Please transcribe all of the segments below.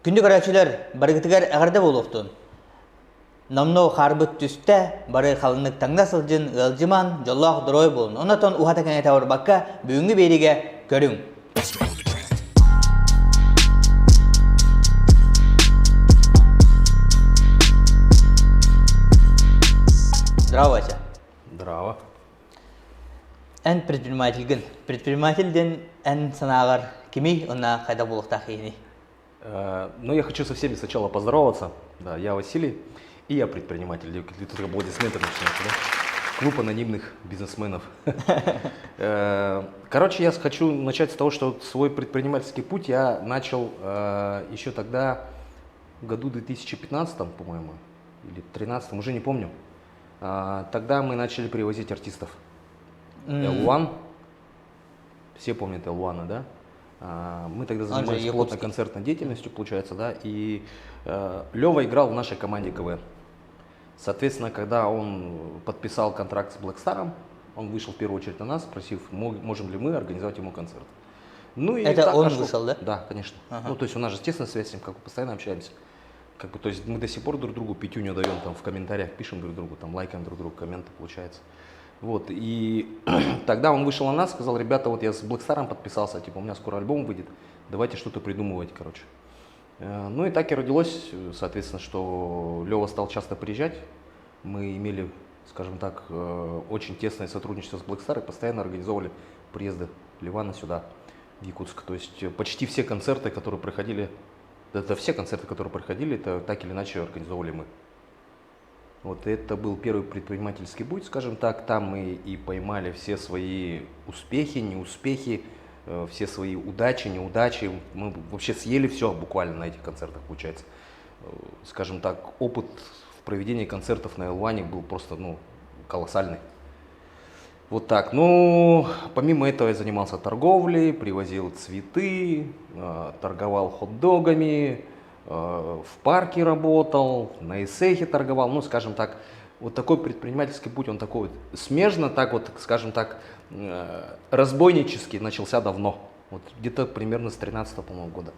Күндү көрәчүләр барыгытыгар әгәрдә булуктун. Намно харбыт төстә бары халыннык таңда сылжын ылжыман жоллах дорой болун. Онатон ухата кеңе тавыр бакка бүгүнгү бериге көрүң. Здраво, Ася. Здраво. Эн предпринимательден эн санагар кими онна кайда булуктах ини. Ну, я хочу со всеми сначала поздороваться. Да, я Василий, и я предприниматель. Тут аплодисменты начинаются, да? Клуб анонимных бизнесменов. Короче, я хочу начать с того, что свой предпринимательский путь я начал еще тогда, в году 2015, по-моему, или 2013, уже не помню. Тогда мы начали привозить артистов. L1, все помнят L1, да? Мы тогда занимались плотной концертной деятельностью, получается, да, и Лёва играл в нашей команде КВН. Соответственно, когда он подписал контракт с Blackstar, он вышел в первую очередь на нас, спросив, можем ли мы организовать ему концерт. Ну, и это он вышел, да? Да, конечно. Ага. Ну, то есть у нас же тесная связь с ним, как бы постоянно общаемся. Как бы, то есть мы до сих пор друг другу пятюню даем, там в комментариях пишем друг другу, там лайкаем друг другу, комменты получается. Вот, и тогда он вышел на нас, сказал, ребята, вот я с Blackstar подписался, типа, у меня скоро альбом выйдет, давайте что-то придумывать, короче. Ну и так и родилось, соответственно, что Лёва стал часто приезжать, мы имели, скажем так, очень тесное сотрудничество с Blackstar и постоянно организовывали приезды Ливана сюда, в Якутск. То есть почти все концерты, которые проходили, это все концерты, которые проходили, это так или иначе организовывали мы. Вот это был первый предпринимательский путь, скажем так, там мы и поймали все свои успехи, неуспехи, все свои удачи, неудачи, мы вообще съели все буквально на этих концертах, получается. Скажем так, опыт в проведении концертов на L1 был просто, колоссальный. Вот так, помимо этого я занимался торговлей, привозил цветы, торговал хот-догами, в парке работал, на эсэхе торговал, скажем так, вот такой предпринимательский путь, он такой вот смежно, так вот, скажем так, разбойнический начался давно, вот где-то примерно с 13-го, по-моему, года.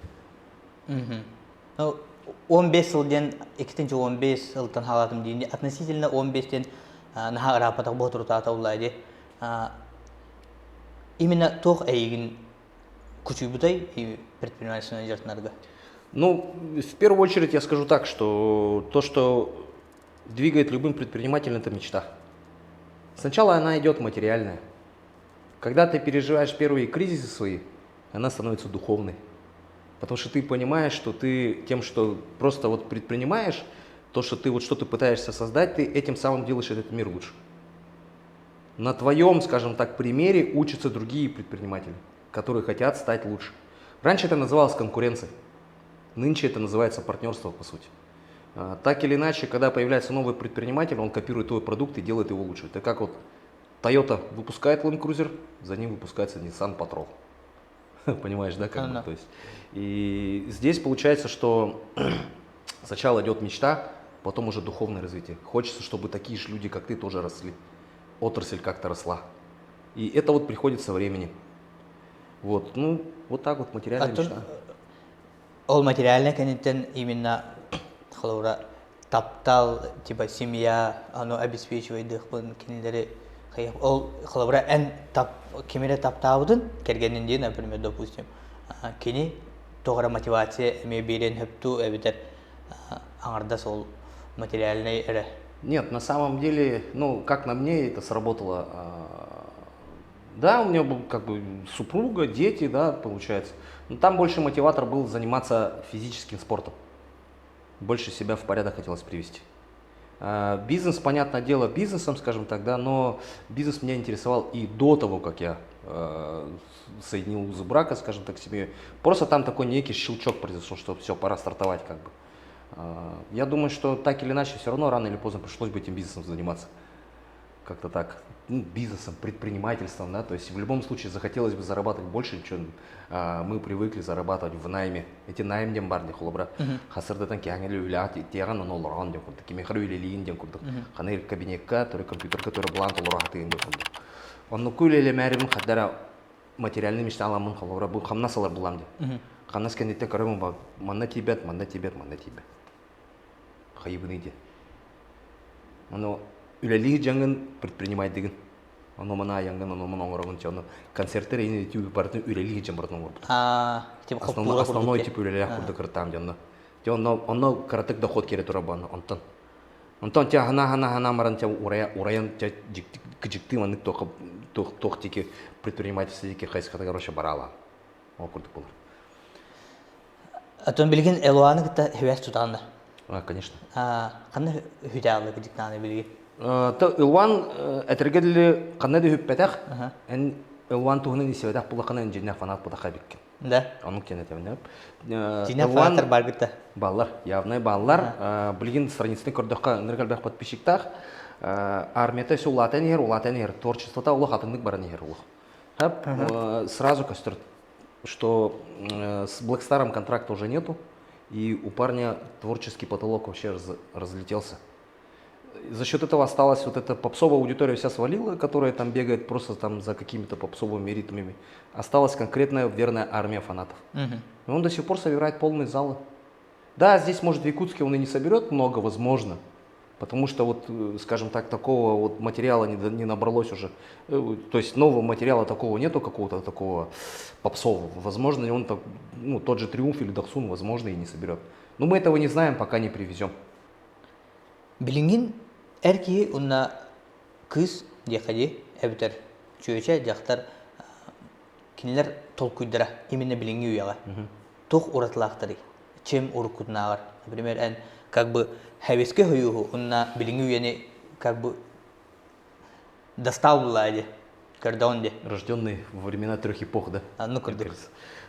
15 жылден, 2-15 жылдан халатым дейінде, относительно 15-тен наға рапатақ бұғытырыта атаулайды. Именно тоқ әйгін күчүй бұтай предпринимательный жартынарға? В первую очередь я скажу так, что то, что двигает любым предпринимателем, это мечта. Сначала она идет материальная. Когда ты переживаешь первые кризисы свои, она становится духовной. Потому что ты понимаешь, что ты тем, что просто вот предпринимаешь, то, что ты вот что-то пытаешься создать, ты этим самым делаешь этот мир лучше. На твоем, скажем так, примере учатся другие предприниматели, которые хотят стать лучше. Раньше это называлось конкуренцией. Нынче это называется партнерство, по сути. Так или иначе, когда появляется новый предприниматель, он копирует твой продукт и делает его лучше. Это как вот Toyota выпускает Land Cruiser, за ним выпускается Nissan Patrol. Понимаешь, да? Как бы, то есть, и здесь получается, что сначала идет мечта, потом уже духовное развитие. Хочется, чтобы такие же люди, как ты, тоже росли. Отрасль как-то росла. И это вот приходит со временем. Вот, вот так вот материальная мечта. Ол материальный, конечно, именно таптал, типа семья, оно обеспечивает дыхбын, кинелері, ол халаура ән кемере таптауыдын, кергенен дейін, например, допустим, кені тоғыра мотивация, әме берен хөпту, әбітер аңырда сол материальный әрі. Нет, на самом деле, как на мне это сработало. Да, у меня был как бы супруга, дети, да, получается. Но там больше мотиватор был заниматься физическим спортом. Больше себя в порядок хотелось привести. Бизнес, понятное дело, бизнесом, скажем так, да, но бизнес меня интересовал и до того, как я соединил узы брака, скажем так, себе. Просто там такой некий щелчок произошел, что все, пора стартовать как бы. Я думаю, что так или иначе, все равно рано или поздно пришлось бы этим бизнесом заниматься. Как-то так. Бизнесом, предпринимательством, да, то есть в любом случае захотелось бы зарабатывать больше, чем мы привыкли зарабатывать в найме. Эти найм дем бар дем холобра. Хасырдатан кянгели уляти, тяган на нолран дем курдак, кемехрюли лин дем курдак. Ханер кабинетка, который компьютер, который бланк олрахты дем курдак. Он нукуле лемерим хадара материальный мечталамын холобра, бу хамнасалар булам дем. Ханас кенете карымы ба, манна тибет, манна тибет, манна тибет. Хайыбыны де. Оно үлелиги жаңын предпринимать деген. Оно мана яңгын, оно мана оңырағын че, оно концерттер ейін тюбі бардың үлелиги жан бардың оңырбыды. Типа Основной тип үлелиги құрды кыртам жан. Оно каратык доход кере турабаны, онтон. Онтон те хана маран те ураян те жикти манык тоқ теке предпринимательство теке хайската гороша барала. О курдук болар. Атон билген элуаны кыта хевес тутанды. Конечно. Қаны хүдәлі бідіктаны білген? Илван әтергелі қанады хүппәтәқ, ән Илван туғының есебедәқ бұлы қаны әнженәқ фанат бұдаққа беккен. Да? Оның кені тәмінеп. Жинақ фанаттар бар күтті? Баллар, явный баллар. Білген страницыны көрдіққа нұрғалбәқ подписчиктақ. Армията все улатан ер, творчествота улық атындық баран ер улық. Сразу костюр, что с Blackstar'ом контракта уже нету. И у парня творческий потолок вообще разлетелся. За счет этого осталась вот эта попсовая аудитория вся свалила, которая там бегает просто там за какими-то попсовыми ритмами. Осталась конкретная верная армия фанатов. И он до сих пор собирает полные залы. Да, здесь, может, в Якутске он и не соберет много, возможно. Потому что, вот, скажем так, такого вот материала не набралось уже. То есть нового материала такого нету, какого-то такого попсового. Возможно, он так, ну, тот же Триумф или Дахсун, возможно, и не соберет. Но мы этого не знаем, пока не привезем. Билингин әркей ұнна кыз декаде әбітер чөйчә дяқтар кинелер толкуйдыра именно билинги уяға. Тоқ уратылақтары, чем уркуднағар. Например, ән как бы хәвеске хойуhu ұнна билинги уяны как бы достал бұлайды. Кардонде. Рожденный во времена трех эпох, да? Ну, кардон.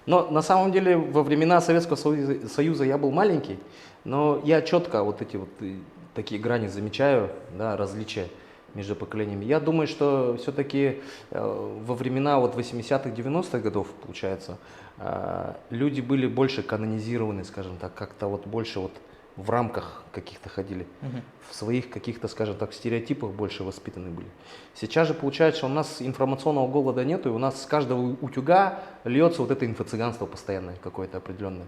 Но на самом деле во времена Советского Союза я был маленький, но я четко вот эти вот такие грани замечаю, да, различия между поколениями. Я думаю, что все-таки во времена вот 80-х, 90-х годов, получается, люди были больше канонизированы, скажем так, как-то вот больше вот в рамках каких-то ходили, в своих каких-то, скажем так, стереотипах больше воспитаны были. Сейчас же получается, что у нас информационного голода нету, и у нас с каждого утюга льется вот это инфо-цыганство постоянное, какое-то определенное.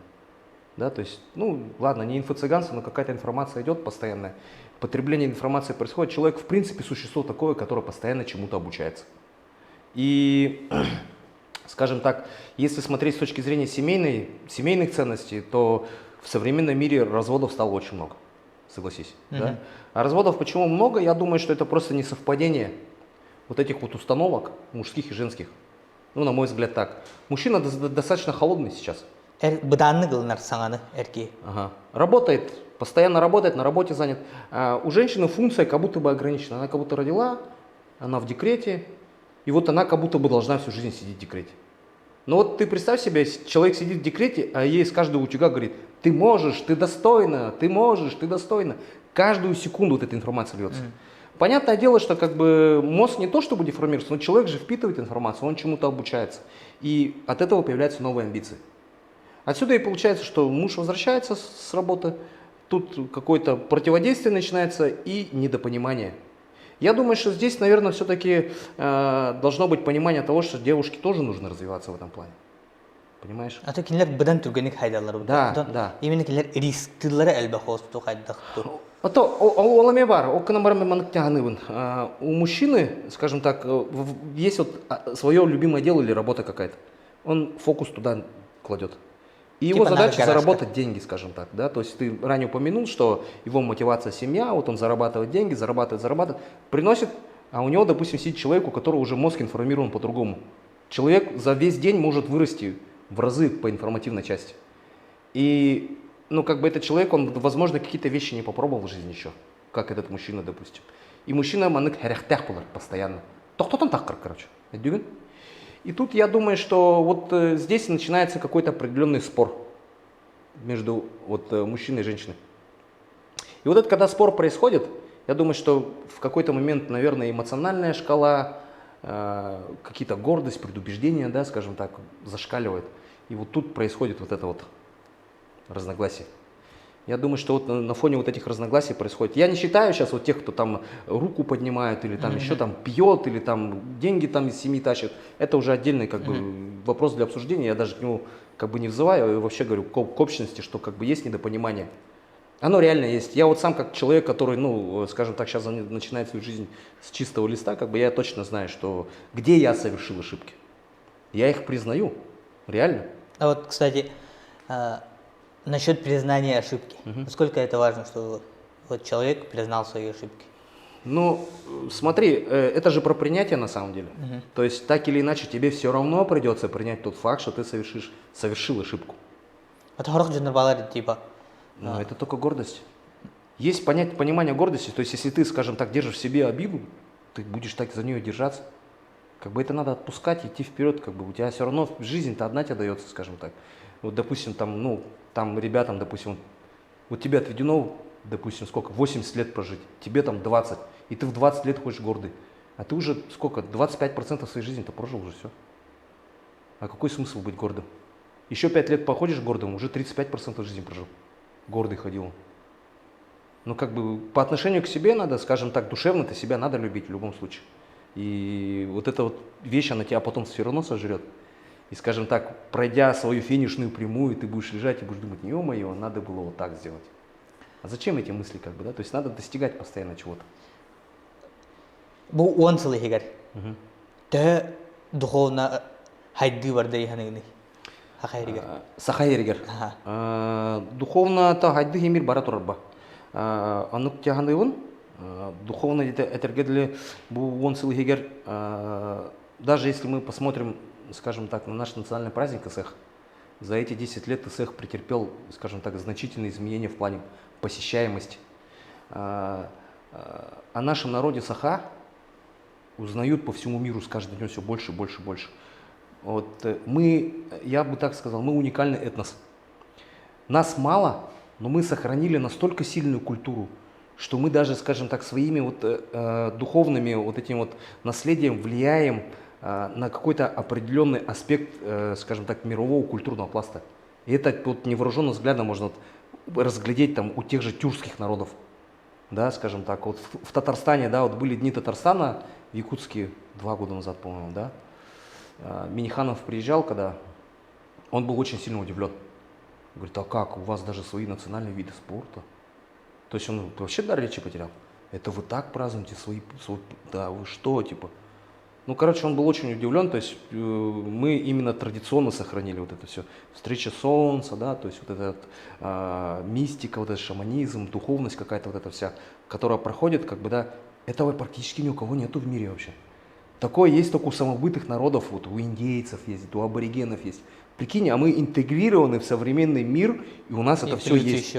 Да, то есть, ну, ладно, не инфо-цыганство, но какая-то информация идет постоянная. Потребление информации происходит. Человек, в принципе, существо такое, которое постоянно чему-то обучается. И, скажем так, если смотреть с точки зрения семейных ценностей, то в современном мире разводов стало очень много. Согласись. Да? А разводов почему много? Я думаю, что это просто несовпадение вот этих вот установок мужских и женских. Ну, на мой взгляд, так. Мужчина достаточно холодный сейчас. Быданны кылынар саңаны эрки. Ага. Работает, постоянно работает, на работе занят. А у женщины функция как будто бы ограничена. Она как будто родила, она в декрете, и вот она как будто бы должна всю жизнь сидеть в декрете. Но вот ты представь себе, человек сидит в декрете, а ей с каждого утюга говорит: ты можешь, ты достойна, ты можешь, ты достойна. Каждую секунду вот эта информация льется. Понятное дело, что как бы мозг не то чтобы деформируется, но человек же впитывает информацию, он чему-то обучается. И от этого появляются новые амбиции. Отсюда и получается, что муж возвращается с работы, тут какое-то противодействие начинается и недопонимание. Я думаю, что здесь, наверное, все-таки должно быть понимание того, что девушке тоже нужно развиваться в этом плане. Понимаешь? А то кинелер быдан түргенек хайдалар. Да. Именно кинелер рисктылары әлбә хосту хайдакту. А то оламе бар, у мужчины, скажем так, есть вот свое любимое дело или работа какая-то. Он фокус туда кладет. И его задача заработать деньги, скажем так, да, то есть ты ранее упомянул, что его мотивация семья, вот он зарабатывает деньги, зарабатывает, приносит, а у него, допустим, сидит человек, у которого уже мозг информирован по-другому. Человек за весь день может вырасти в разы по информативной части. И, ну, как бы этот человек, он, возможно, какие-то вещи не попробовал в жизни еще, как этот мужчина, допустим. И мужчина манык хәрәхтәх булар постоянно. Тоқтотан таққыр, короче. И тут я думаю, что вот здесь начинается какой-то определенный спор между вот мужчиной и женщиной. И вот это, когда спор происходит, я думаю, что в какой-то момент, наверное, эмоциональная шкала, какие-то гордость, предубеждения, да, скажем так, зашкаливает. И вот тут происходит вот это вот разногласие. Я думаю, что вот на фоне вот этих разногласий происходит. Я не считаю сейчас вот тех, кто там руку поднимает или там еще там пьет или там деньги там из семьи тащит. Это уже отдельный как бы вопрос для обсуждения. Я даже к нему как бы не взываю и вообще говорю к общности, что как бы есть недопонимание. Оно реально есть. Я вот сам как человек, который, ну, скажем так, сейчас начинает свою жизнь с чистого листа, как бы я точно знаю, что где я совершил ошибки. Я их признаю, реально. А вот, кстати, насчет признания ошибки. Насколько это важно, что вот человек признал свои ошибки? Ну, смотри, это же про принятие на самом деле. То есть так или иначе тебе все равно придется принять тот факт, что ты совершил ошибку. Вот хорох журналистов типа. Но это только гордость. Есть понимание гордости, то есть если ты, скажем так, держишь в себе обиду, ты будешь так за нее держаться. Как бы это надо отпускать, идти вперед, как бы у тебя все равно жизнь-то одна тебе дается, скажем так. Вот, допустим, там, ну, там ребятам, допустим, вот тебе отведено, допустим, сколько, 80 лет прожить, тебе там 20, и ты в 20 лет ходишь гордый. А ты уже сколько, 25% своей жизни-то прожил уже, все. А какой смысл быть гордым? Еще 5 лет походишь гордым, уже 35% жизни прожил. Гордый ходил. Ну, как бы по отношению к себе надо, скажем так, душевно-то себя надо любить в любом случае. И вот эта вот вещь, она тебя потом все равно сожрет. И, скажем так, пройдя свою финишную прямую, ты будешь лежать и будешь думать, ё-моё, надо было вот так сделать. А зачем эти мысли, как бы, да? То есть надо достигать постоянно чего-то. Бу он целый хигар. Тэ духовно хайды барды ханыгны. Хахайригар. Сахайригер. Духовно та хайды хемир бара турарба. Анук тяханыгын, духовно этергедле бу он целый хигар. Даже если мы посмотрим, скажем так, на наш национальный праздник ИСЭХ, за эти 10 лет ИСЭХ претерпел, скажем так, значительные изменения в плане посещаемости. О нашем народе Саха узнают по всему миру с каждым днем все больше, больше, больше. Вот мы, я бы так сказал, мы уникальный этнос. Нас мало, но мы сохранили настолько сильную культуру, что мы даже, скажем так, своими вот духовными вот этим вот наследием влияем на какой-то определенный аспект, скажем так, мирового культурного пласта. И это вот невооруженным взглядом можно разглядеть там у тех же тюркских народов. Да, скажем так, вот в Татарстане, да, вот были дни Татарстана в Якутске 2 года назад, по-моему, да. Миниханов приезжал, когда он был очень сильно удивлен. Говорит, а как, у вас даже свои национальные виды спорта? То есть он вообще дар речи потерял. Это вы так празднуете да, вы что, типа. Ну, короче, он был очень удивлен, то есть мы именно традиционно сохранили вот это все. Встреча солнца, да, то есть вот эта мистика, вот этот шаманизм, духовность какая-то вот эта вся, которая проходит, как бы, да, этого практически ни у кого нету в мире вообще. Такое есть только у самобытных народов, вот у индейцев есть, у аборигенов есть. Прикинь, а мы интегрированы в современный мир, и у нас это все есть.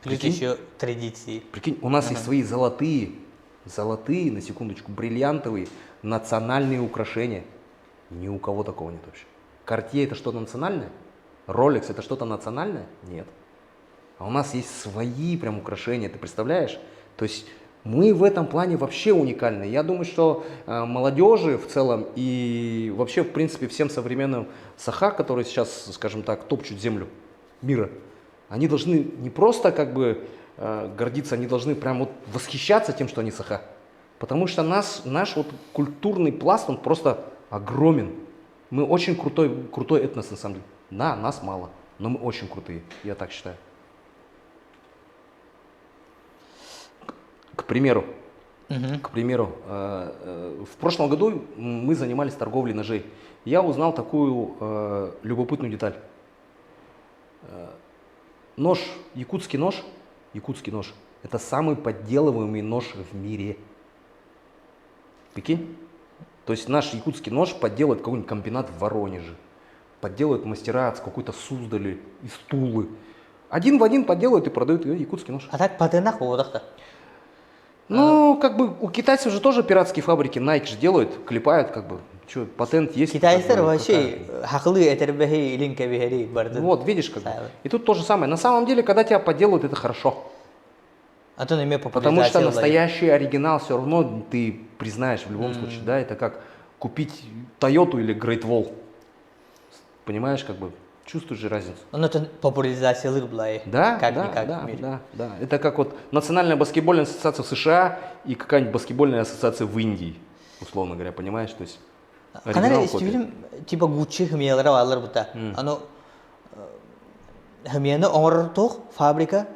Плюс еще традиции. Прикинь, у нас есть свои золотые, на секундочку, бриллиантовые, национальные украшения. Ни у кого такого нет вообще. Cartier это что-то национальное? Rolex это что-то национальное? Нет. А у нас есть свои прям украшения, ты представляешь? То есть мы в этом плане вообще уникальны. Я думаю, что молодежи в целом и вообще, в принципе, всем современным Саха, которые сейчас, скажем так, топчут землю мира, они должны не просто как бы гордиться, они должны прям вот восхищаться тем, что они Саха. Потому что наш вот культурный пласт, он просто огромен. Мы очень крутой этнос на самом деле. Да, нас мало, но мы очень крутые, я так считаю. К примеру, в прошлом году мы занимались торговлей ножей. Я узнал такую любопытную деталь. Нож, якутский нож, это самый подделываемый нож в мире. Прикинь? То есть наш якутский нож подделывает какой-нибудь комбинат в Воронеже, подделывают мастера с какой-то Суздали, из Тулы. Один в один подделывают и продают якутский нож. А так патенах водах-то? Ну, как бы у китайцев же тоже пиратские фабрики, Nike же делают, клепают, как бы. Что, патент есть? Китайцы вообще хахлы этербехи илинкебехи барды. Вот, видишь, как бы. И тут то же самое. На самом деле, когда тебя подделывают, это хорошо. А то не имею Потому что настоящий оригинал все равно ты признаешь в любом случае, да, это как купить Toyota или Great Wall. Понимаешь, как бы. Чувствуешь же разницу. Он это популяризация была, Да, как-никак да, в мире. да. Это как вот Национальная баскетбольная ассоциация в США и какая-нибудь баскетбольная ассоциация в Индии, условно говоря, понимаешь? То есть Канар оригинал, копия. истибилим типа Гуччи хмиялары валар бута. Оно хмияны оңортух фабрика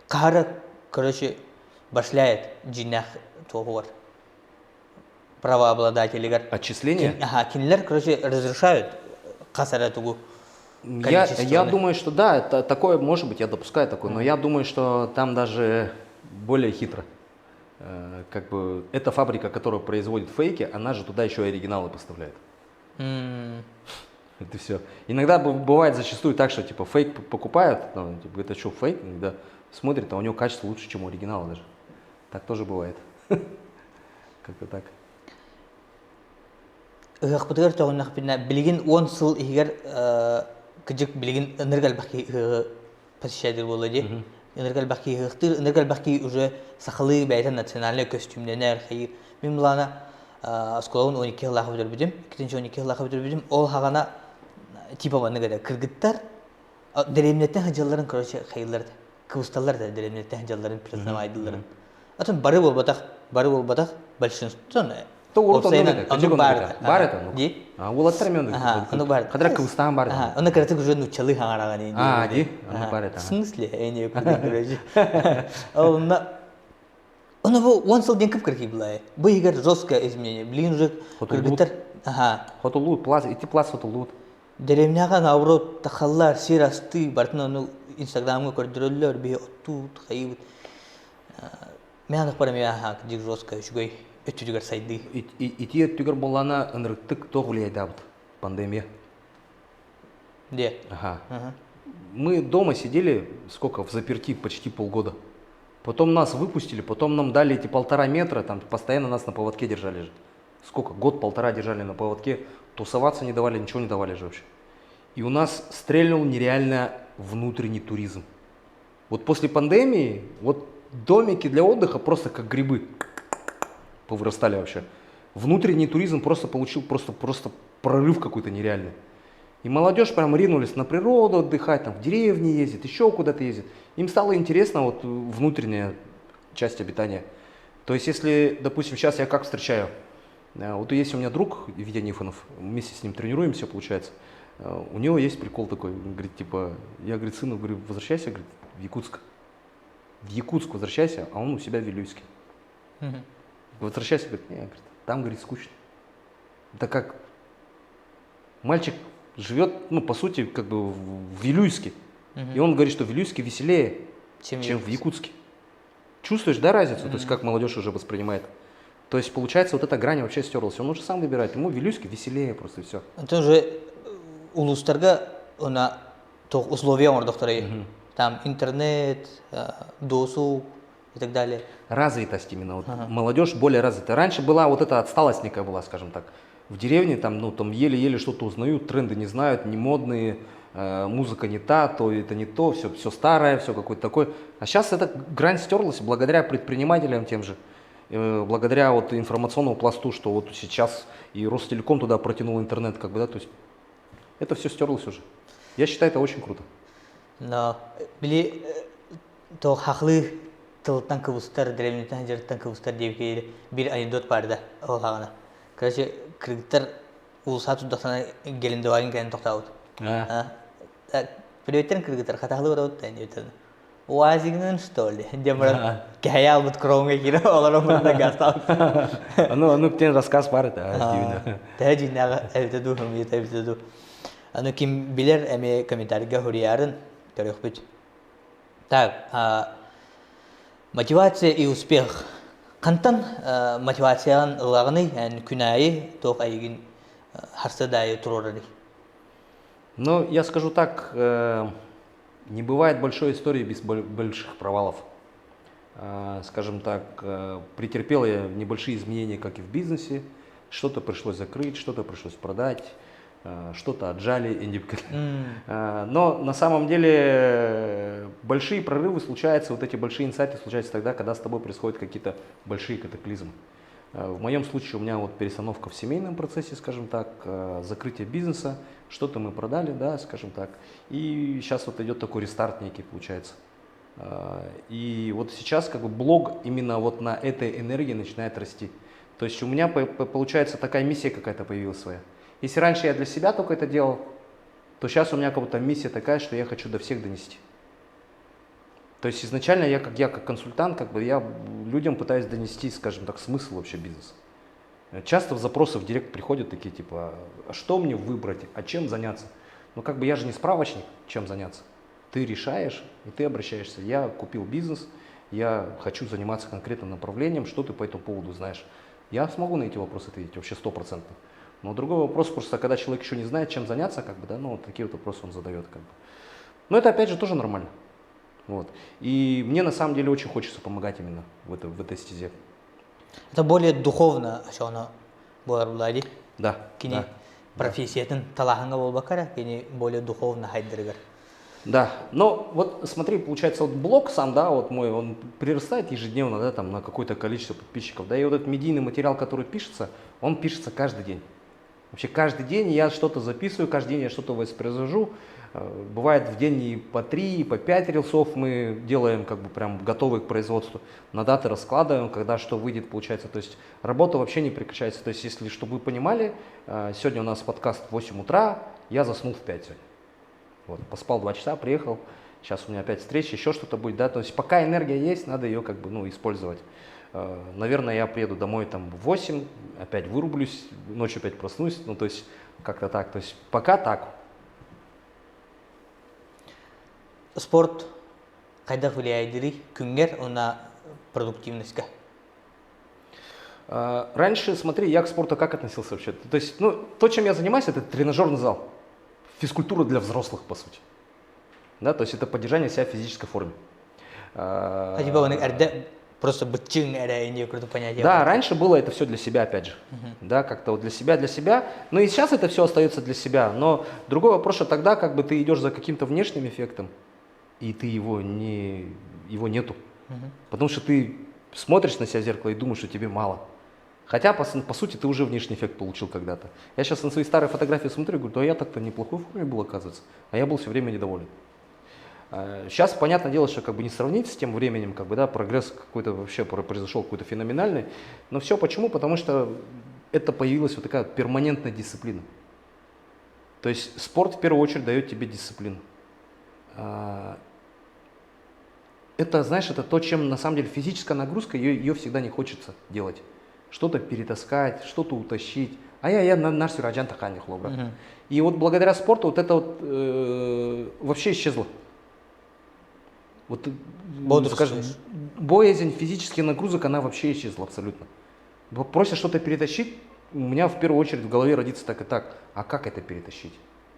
кара, короче, башляет джинах товар. Правообладатель. Отчисления? Ага, кинлер, короче, разрешают касаратугу. Я думаю, что да, это такое, может быть, я допускаю такое, но я думаю, что там даже более хитро. Как бы эта фабрика, которая производит фейки, она же туда еще и оригиналы поставляет. Это все. Иногда бывает зачастую так, что типа фейк покупают, ну, типа, это что, фейк? Иногда смотрят, а у него качество лучше, чем у оригинала даже. Так тоже бывает. Как-то так. Хпатыр тоғынақ бина билигин 10 сыл игер кыжык билигин энергал бахи посещатель болады. Энергал бахи уже сахалы бәйтен национальный костюмденер хайыр. Мен булана сколон 12 лахы битер бидим. 12 лахы битер бидим. Ол хагана типа ваны гада кыргыттар деревнеттен ханжаларын короче хайырлар. Кысталар да деревнеттен ханжаларын признавайдылар. Атын бары болбатах большинство То урутан бар это, ну. Ди? Улаттар мен. Аны бар. Кадра Кыргызстан бар. Аны кыртык уже нучалы хаңараган инде. Ди? Аны бар это. В смысле? Эне көрөжү. Оны бу 10 сыл ден кып кырки булай. Бу егер жесткое изменение. Блин уже кыргыттар. Фотолут, пласт фотолут. Деревняга наоборот тахаллар сирасты бартын аны инстаграмга көрдүрөлөр бе оттут хайып. Мен аны барам я дик жесткое жүгөй. Өтүгөр сайды. Ити өттүгөр болана ынрыктык тоғулей дабыт. Пандемия. Де. Ага. Мы дома сидели, сколько, в заперти почти полгода. Потом нас выпустили, потом нам дали эти 1,5 метра, там постоянно нас на поводке держали же. Сколько? Год-полтора держали на поводке. Тусоваться не давали, ничего не давали же вообще. И у нас стрельнул нереально внутренний туризм. Вот после пандемии, вот домики для отдыха просто как грибы повырастали вообще. Внутренний туризм просто получил просто прорыв какой-то нереальный. И молодежь прям ринулись на природу отдыхать, там в деревне ездит, еще куда-то ездит. Им стало интересно вот внутренняя часть обитания. То есть если, допустим, сейчас я как встречаю, вот есть у меня друг Витя Нифонов, вместе с ним тренируемся, получается. У него есть прикол такой, он говорит, типа, я, говорит, сыну, говорю, возвращайся, говорит, в Якутск. В Якутск возвращайся, а он у себя в Вилюйске. Возвращайся, говорит, нет, говорит, там, говорит, скучно. Это как мальчик живет, ну, по сути, как бы в Вилюйске. И он говорит, что в Вилюйске веселее, чем в Якутске. Чувствуешь, да, разницу? То есть как молодежь уже воспринимает? То есть, получается, вот эта грань вообще стерлась. Он уже сам выбирает. Ему в Вилюйске веселее просто и все. Это уже улустарга она то условия ордокторы. Там интернет, досуг и так далее. Развитость именно. Вот молодежь более развита. Раньше была вот эта отсталость некая была, скажем так. В деревне там, ну, там еле-еле что-то узнают, тренды не знают, не модные, музыка не та, то это не то, все старое, все какое-то такое. А сейчас эта грань стерлась благодаря предпринимателям тем же, благодаря вот информационному пласту, что вот сейчас и Ростелеком туда протянул интернет, как бы, да, то есть это все стерлось уже. Я считаю, это очень круто. Но били то хахлы тылтан кыбыстар, древнетен жертан кыбыстар девкейли бир анекдот барда ол хагана. Короче, кыргыттар улсату дохтана гелинде вагин кайын токтабыт. Приветтен кыргыттар хатахлы барабыт тайын девтен. Уазигнын что ли? Демран кая албыт кромга кире оларым бында гастабыт. Ну, ктен рассказ бар это. Тәҗинага әйтәду һәм әйтәду. Аны ким билер әме комментарийга хурьярын көрөк бит. Так, мотивация и успех. Кантан мотивациян лагыны, yani күнәйи ток айгин харсадайы туроры. Ну, я скажу так, не бывает большой истории без больших провалов. Скажем так, претерпел я небольшие изменения, как и в бизнесе. Что-то пришлось закрыть, что-то пришлось продать, что-то отжали. Но на самом деле большие прорывы случаются, вот эти большие инсайты случаются тогда, когда с тобой происходят какие-то большие катаклизмы. В моем случае у меня вот перестановка в семейном процессе, скажем так, закрытие бизнеса, что-то мы продали, да, скажем так, и сейчас вот идет такой рестарт некий, получается. И вот сейчас как бы блог именно вот на этой энергии начинает расти. То есть у меня получается такая миссия какая-то появилась своя. Если раньше я для себя только это делал, то сейчас у меня как будто миссия такая, что я хочу до всех донести. То есть изначально я как консультант, как бы я людям пытаюсь донести, скажем так, смысл вообще бизнеса. Часто запросы в директ приходят такие, типа, а что мне выбрать, а чем заняться? Ну как бы я же не справочник, чем заняться. Ты решаешь, и ты обращаешься. Я купил бизнес, я хочу заниматься конкретным направлением, что ты по этому поводу знаешь. Я смогу на эти вопросы ответить вообще 100%. Но другой вопрос, просто когда человек еще не знает, чем заняться, как бы, да, ну вот такие вот вопросы он задает. Как бы. Но это опять же тоже нормально. Вот. И мне на самом деле очень хочется помогать именно в этой стезе. Это более духовно, что оно было, Да. Кини да. профессиятын талаханга болбакара, кини более духовно хайдыргар. Да, но вот смотри, получается, вот блог сам, да, вот мой, он прирастает ежедневно, да, там на какое-то количество подписчиков, да, и вот этот медийный материал, который пишется, он пишется каждый день. Вообще каждый день я что-то записываю, каждый день я что-то воспроизвожу. Бывает в день и по 3, и по 5 рилсов мы делаем, как бы прям готовые к производству. На даты раскладываем, когда что выйдет, получается. То есть работа вообще не прекращается. То есть, если, чтобы вы понимали, сегодня у нас подкаст в 8 утра, я заснул в 5 сегодня. Вот, поспал 2 часа, приехал, сейчас у меня опять встреча, еще что-то будет, да, то есть пока энергия есть, надо ее как бы, ну, использовать. Наверное, я приеду домой там в 8, опять вырублюсь, ночью опять проснусь, ну, то есть как-то так, то есть пока так. Спорт кайда влияет күнгер на продуктивность? Раньше, смотри, я к спорту как относился вообще? То есть, ну, то, чем я занимаюсь, это тренажерный зал. Физкультура для взрослых, по сути. Да, то есть это поддержание себя в физической форме. Просто бытчинг это круто понятие. Да, раньше было это все для себя, опять же. Да, как-то вот для себя. Но и сейчас это все остается для себя. Но другой вопрос, что тогда как бы ты идешь за каким-то внешним эффектом, и ты его нету. Потому что ты смотришь на себя в зеркало и думаешь, что тебе мало. Хотя, по сути, ты уже внешний эффект получил когда-то. Я сейчас на свои старые фотографии смотрю и говорю, да я так-то неплохой форме был, оказывается. А я был все время недоволен. Сейчас, понятное дело, что как бы не сравнить с тем временем, как бы, да, прогресс какой-то вообще произошел какой-то феноменальный. Но все почему? Потому что это появилась вот такая перманентная дисциплина. То есть спорт в первую очередь дает тебе дисциплину. Это, знаешь, это то, чем на самом деле физическая нагрузка, ее всегда не хочется делать. Что-то перетаскать, что-то утащить. Я наш сюраджан такая не хлопра. И вот благодаря спорту вот это вот вообще исчезло. Вот, скажем, боязнь физических нагрузок, она вообще исчезла абсолютно. Просят что-то перетащить, у меня в первую очередь в голове родится так и так. А как это перетащить?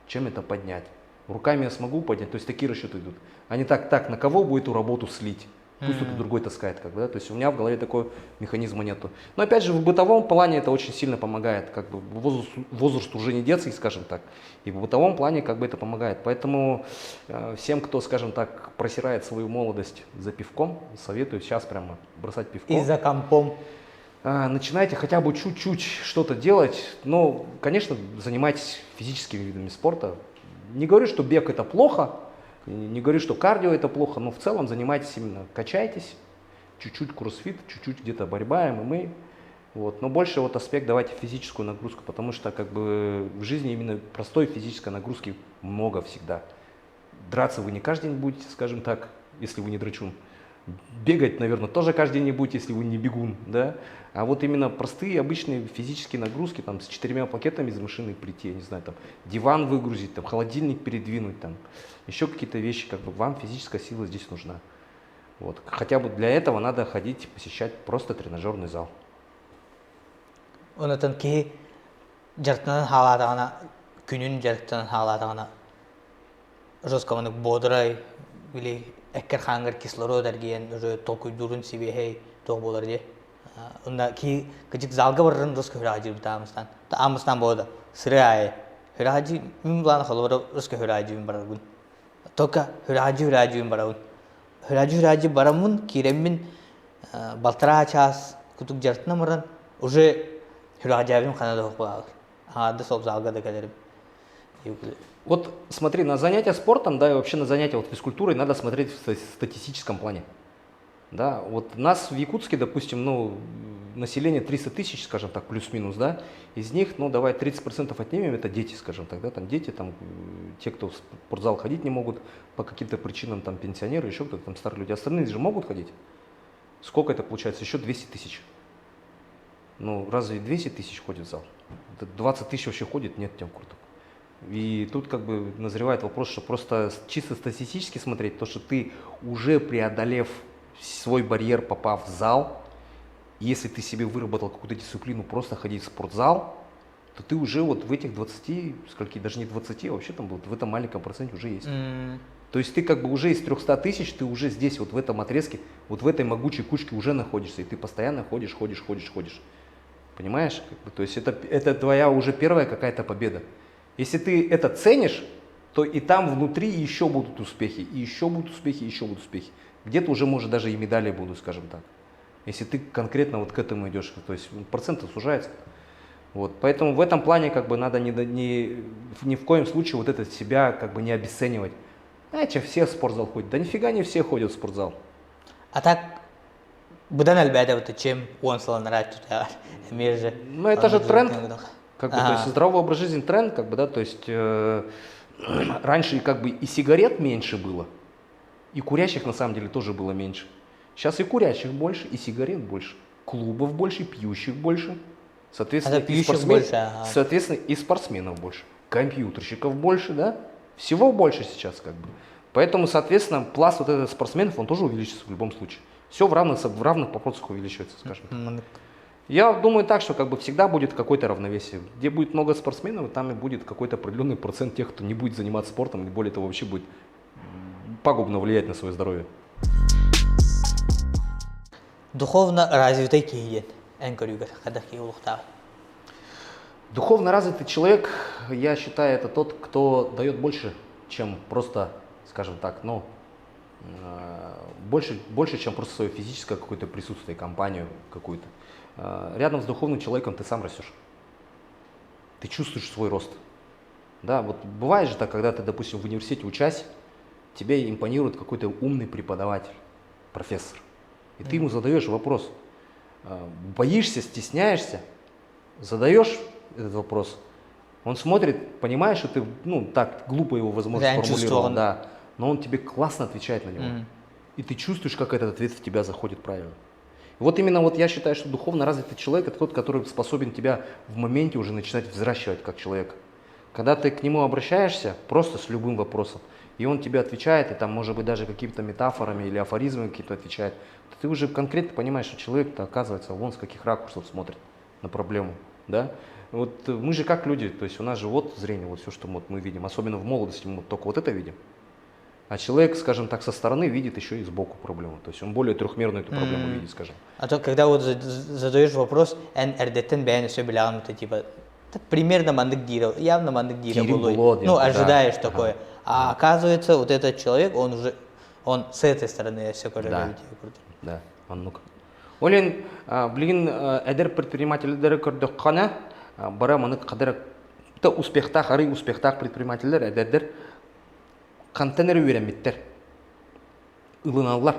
Чем это поднять? Руками я смогу поднять? То есть такие расчеты идут. А не так, на кого будет эту работу слить? Пусть кто-то другой таскает, как бы, да? То есть у меня в голове такого механизма нету. Но опять же, в бытовом плане это очень сильно помогает. Как бы возраст уже не детский, скажем так. И в бытовом плане как бы это помогает. Поэтому всем, кто, скажем так, просирает свою молодость за пивком, советую сейчас прямо бросать пивко. И за компом. Начинайте хотя бы чуть-чуть что-то делать. Но, конечно, занимайтесь физическими видами спорта. Не говорю, что бег это плохо. Не говорю, что кардио это плохо, но в целом занимайтесь именно, качайтесь, чуть-чуть кроссфит, чуть-чуть где-то борьба, ММА. Вот. Но больше вот аспект давайте физическую нагрузку, потому что как бы в жизни именно простой физической нагрузки много всегда. Драться вы не каждый день будете, скажем так, если вы не драчун. Бегать, наверное, тоже каждый день не будете, если вы не бегун, да. А вот именно простые, обычные физические нагрузки, там, с 4 пакетами из машины прийти, я не знаю, там, диван выгрузить, там, холодильник передвинуть, там, еще какие-то вещи, как бы, вам физическая сила здесь нужна. Вот. Хотя бы для этого надо ходить, посещать просто тренажерный зал. Онотон ки жартынан халатагана, күнүн жартынан халатагана, жоскаманы бодрай, или эккер хангар кислород эрген, уже толкуйдурун сибехей, тог болар де. Онда ки кыжык залга баррын руска хыражы битамыстан. Амыстан бода, сырай. Хыражы мин блан халора руска хыражы мин барагун. Тока хыражы мин барагун. Хыражы барамун киреммин балтара час кутук жартына мыран уже хюрагажабин канада хукуагы. Ады сол залга да келерим. Вот смотри, на занятия спортом, да, и вообще на занятия вот физкультурой надо смотреть в статистическом плане. Да, вот у нас в Якутске, допустим, ну, население 300 тысяч, скажем так, плюс-минус, да, из них, ну, давай 30% отнимем, это дети, скажем так, да, там дети, там, те, кто в спортзал ходить не могут по каким-то причинам, там, пенсионеры, еще кто-то, там, старые люди, остальные же могут ходить. Сколько это получается? Еще 200 тысяч. Ну, разве 200 тысяч ходит в зал? 20 тысяч вообще ходит, нет тем курток. И тут как бы назревает вопрос, что просто чисто статистически смотреть, то, что ты уже преодолев свой барьер, попав в зал, если ты себе выработал какую-то дисциплину просто ходить в спортзал, то ты уже вот в этих 20, скольки, даже не 20, а вообще там вот в этом маленьком проценте уже есть. То есть ты как бы уже из 300 тысяч, ты уже здесь, вот в этом отрезке, вот в этой могучей кучке уже находишься, и ты постоянно ходишь. Понимаешь? Как бы, то есть это твоя уже первая какая-то победа. Если ты это ценишь, то и там внутри еще будут успехи, и еще будут успехи, и еще будут успехи. Где-то уже, может, даже и медали будут, скажем так. Если ты конкретно вот к этому идешь, то есть процент сужается. Вот. Поэтому в этом плане как бы надо ни в коем случае вот это себя как бы не обесценивать. Че все в спортзал ходят. Да нифига не все ходят в спортзал. А так, будан әлбәттә вот чем он салонрать тут мир же. Ну это же тренд. Как бы, то есть здоровый образ жизни тренд, как бы, да, то есть раньше как бы и сигарет меньше было, и курящих на самом деле тоже было меньше. Сейчас и курящих больше, и сигарет больше, клубов больше, пьющих больше, соответственно, и спортсменов больше, компьютерщиков больше, да, всего больше сейчас как бы. Поэтому, соответственно, пласт вот этих спортсменов, он тоже увеличится в любом случае. Все в равных пропорциях увеличивается, скажем так. Я думаю так, что как бы всегда будет какое-то равновесие. Где будет много спортсменов, там и будет какой-то определенный процент тех, кто не будет заниматься спортом, и более того, вообще будет пагубно влиять на свое здоровье. Духовно развитый кейен, энкорюгер, когда улухтав. Духовно развитый человек, я считаю, это тот, кто дает больше, чем просто, скажем так, ну, больше, чем просто свое физическое какое-то присутствие, компанию какую-то. Рядом с духовным человеком ты сам растешь. Ты чувствуешь свой рост. Да, вот бывает же так, когда ты, допустим, в университете учась, тебе импонирует какой-то умный преподаватель, профессор. И ты ему задаешь вопрос. Боишься, стесняешься, задаешь этот вопрос. Он смотрит, понимаешь, что ты, ну, так глупо его, возможно, сформулировал, да, но он тебе классно отвечает на него. И ты чувствуешь, как этот ответ в тебя заходит правильно. Вот именно вот я считаю, что духовно развитый человек – это тот, который способен тебя в моменте уже начинать взращивать как человека. Когда ты к нему обращаешься просто с любым вопросом, и он тебе отвечает, и там, может быть, даже какими-то метафорами или афоризмами какие-то отвечает, то ты уже конкретно понимаешь, что человек-то, оказывается, вон с каких ракурсов смотрит на проблему. Да? Вот мы же как люди, то есть у нас же вот зрение, вот все, что вот мы видим, особенно в молодости мы только вот это видим. А человек, скажем так, со стороны видит еще и сбоку проблему. То есть он более трехмерную эту проблему видит, скажем. А то, когда вот задаешь вопрос, эрдеттен бәйін все білағым, ты типа, примерно мандык дира, явно мандык дира было. Ну, ожидаешь такое. А оказывается, вот этот человек, он с этой стороны все корректирует. Да, он ну-ка. Олен, блин, эдер предпринимательдер көрдік қана, бара мұны қадыр успехтақ, ары успехтақ предпринимательдер, эдердер, контейнер үйренметтер, ылыналар.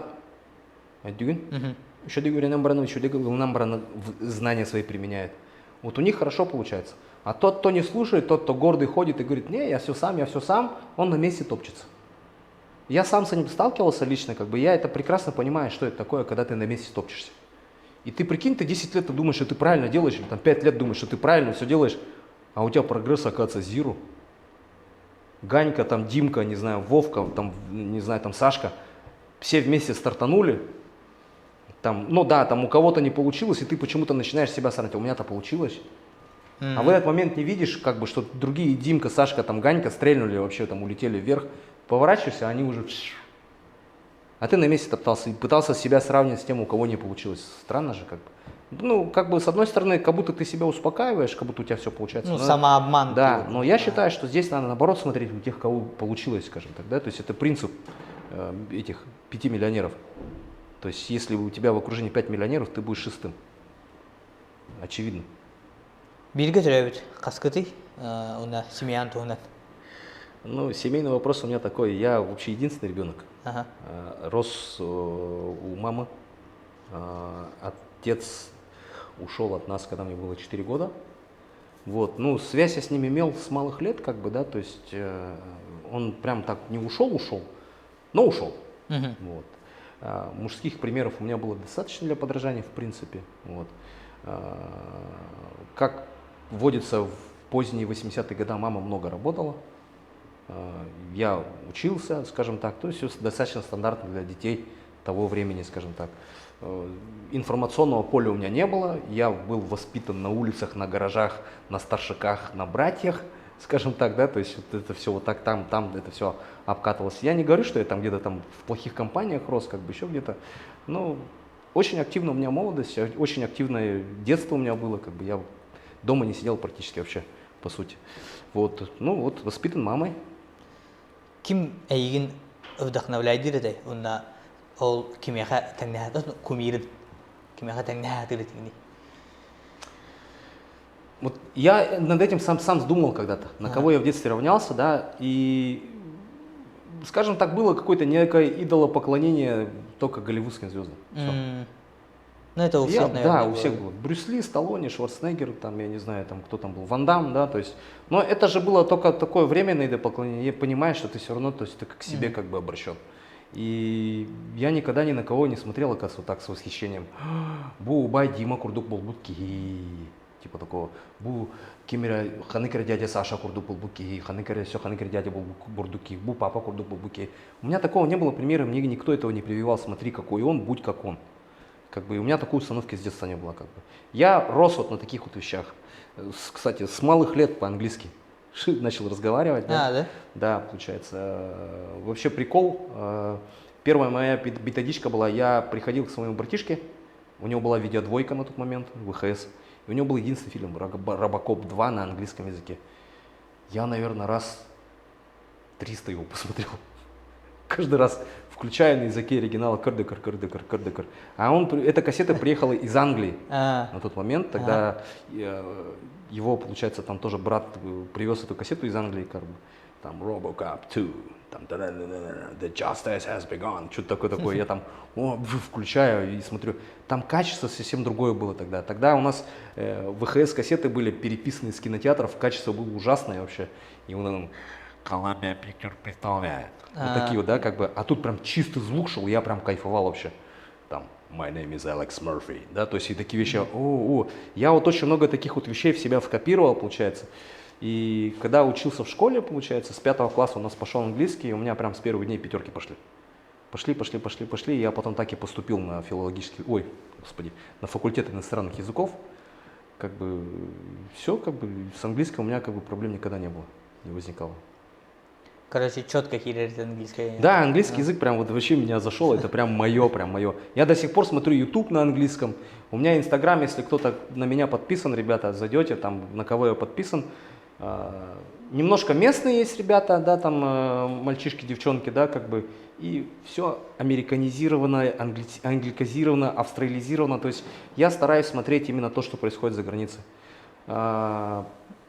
Әйдігін, үшедегі үйренен бараны, үшедегі ылынан бараны знания свои применяет. Вот у них хорошо получается. А тот, кто не слушает, тот, кто гордый ходит и говорит, не, я все сам, он на месте топчется. Я сам с этим сталкивался лично, как бы я это прекрасно понимаю, что это такое, когда ты на месте топчешься. И ты прикинь, ты 10 лет ты думаешь, что ты правильно делаешь, или там 5 лет думаешь, что ты правильно все делаешь, а у тебя прогресс, оказывается, зиру. Ганька, там Димка, не знаю, Вовка, там, не знаю, там Сашка, все вместе стартанули. Там, ну да, там у кого-то не получилось, и ты почему-то начинаешь себя сравнивать, у меня-то получилось. А в этот момент не видишь, как бы, что другие Димка, Сашка, там Ганька стрельнули, вообще там улетели вверх. Поворачиваешься, они уже... А ты на месте топтался и пытался себя сравнивать с тем, у кого не получилось. Странно же как бы. Ну, как бы, с одной стороны, как будто ты себя успокаиваешь, как будто у тебя все получается. Ну, самообман. Да, но я считаю, что здесь надо, наоборот, смотреть у тех, кого получилось, скажем так, да. То есть это принцип этих 5 миллионеров. То есть если у тебя в окружении 5 миллионеров, ты будешь 6-м. очевидно. Бирге төрөбүт каскыты, уна семьян туунан. Ну, семейный вопрос у меня такой. Я вообще единственный ребенок. Ага. Рос у мамы. Отец ушел от нас, когда мне было 4 года. Вот, ну, связь я с ним имел с малых лет, как бы, да, то есть он прям так не ушел, но ушел. Вот. Мужских примеров у меня было достаточно для подражания, в принципе. Вот. Как водится, в поздние 80-е годы мама много работала. Я учился, скажем так, то есть все достаточно стандартно для детей того времени, скажем так. Информационного поля у меня не было, я был воспитан на улицах, на гаражах, на старшаках, на братьях, скажем так, да, то есть вот это все вот так там это все обкатывалось. Я не говорю, что я там где-то там в плохих компаниях рос, как бы еще где-то, но очень активно у меня молодость, очень активное детство у меня было, как бы я дома не сидел практически вообще, по сути. Вот, ну вот, воспитан мамой. Ким эйгин вдохновляйдыр этой, уна ол кимяха таңнахат, кумирин, кимяха таңнахат иритигни. Вот я над этим сам думал когда-то, на кого я в детстве равнялся, да, и, скажем так, было какое-то некое идолопоклонение только голливудским звездам. Ну это у всех, наверное, да, было. у всех было. Брюс Ли, Сталлоне, Шварценеггер, там, я не знаю, там, кто там был, Ван Дам, да, то есть, но это же было только такое временное идолопоклонение, я понимаю, что ты все равно, то есть, ты к себе как бы обращен. И я никогда ни на кого не смотрел, оказывается, вот так с восхищением. Бу, бай, Дима, курдук, болбутки. Типа такого. Бу, кимера, ханыкер дядя Саша, курдук, болбуки. Ханыкер, все, ханыкер дядя бурдуки. Бу, папа, курдук, болбуки. У меня такого не было примера, мне никто этого не прививал. Смотри, какой он, будь как он. Как бы, у меня такой установки с детства не было. Как бы. Я рос вот на таких вот вещах. Кстати, с малых лет по-английски начал разговаривать. Да? Да? Да, получается. Вообще прикол. Первая моя методичка была, я приходил к своему братишке, у него была видеодвойка на тот момент, ВХС, и у него был единственный фильм «Робокоп 2» на английском языке. Я, наверное, раз 300 его посмотрел. Каждый раз включая на языке оригинала кыр-дыкыр. А эта кассета приехала из Англии на тот момент. Тогда его, получается, там тоже брат привез эту кассету из Англии, как бы. Там Robocop 2, там The Justice Has Begun, что-то такое. Я там включаю и смотрю. Там качество совсем другое было тогда. Тогда у нас ВХС-кассеты были переписаны из кинотеатров, качество было ужасное вообще. И он Columbia Picture представляет. Вот такие вот, да, как бы. А тут прям чистый звук шел, я прям кайфовал вообще. Там My name is Alex Murphy, да, то есть и такие вещи. Я вот очень много таких вот вещей в себя вкопировал, получается. И когда учился в школе, получается, с 5 класса у нас пошел английский, и у меня прям с первых дней пятерки пошли. Пошли. И я потом так и поступил на на факультет иностранных языков. Как бы все, как бы с английским у меня как бы проблем никогда не было, не возникало. Короче, четко хилерит английский. Да, английский язык прям вот вообще меня зашел, это прям мое. Я до сих пор смотрю YouTube на английском. У меня Инстаграм, если кто-то на меня подписан, ребята, зайдете, там на кого я подписан. Немножко местные есть ребята, да, там мальчишки, девчонки, да, как бы, и все американизировано, англикозировано, австрализировано, то есть я стараюсь смотреть именно то, что происходит за границей.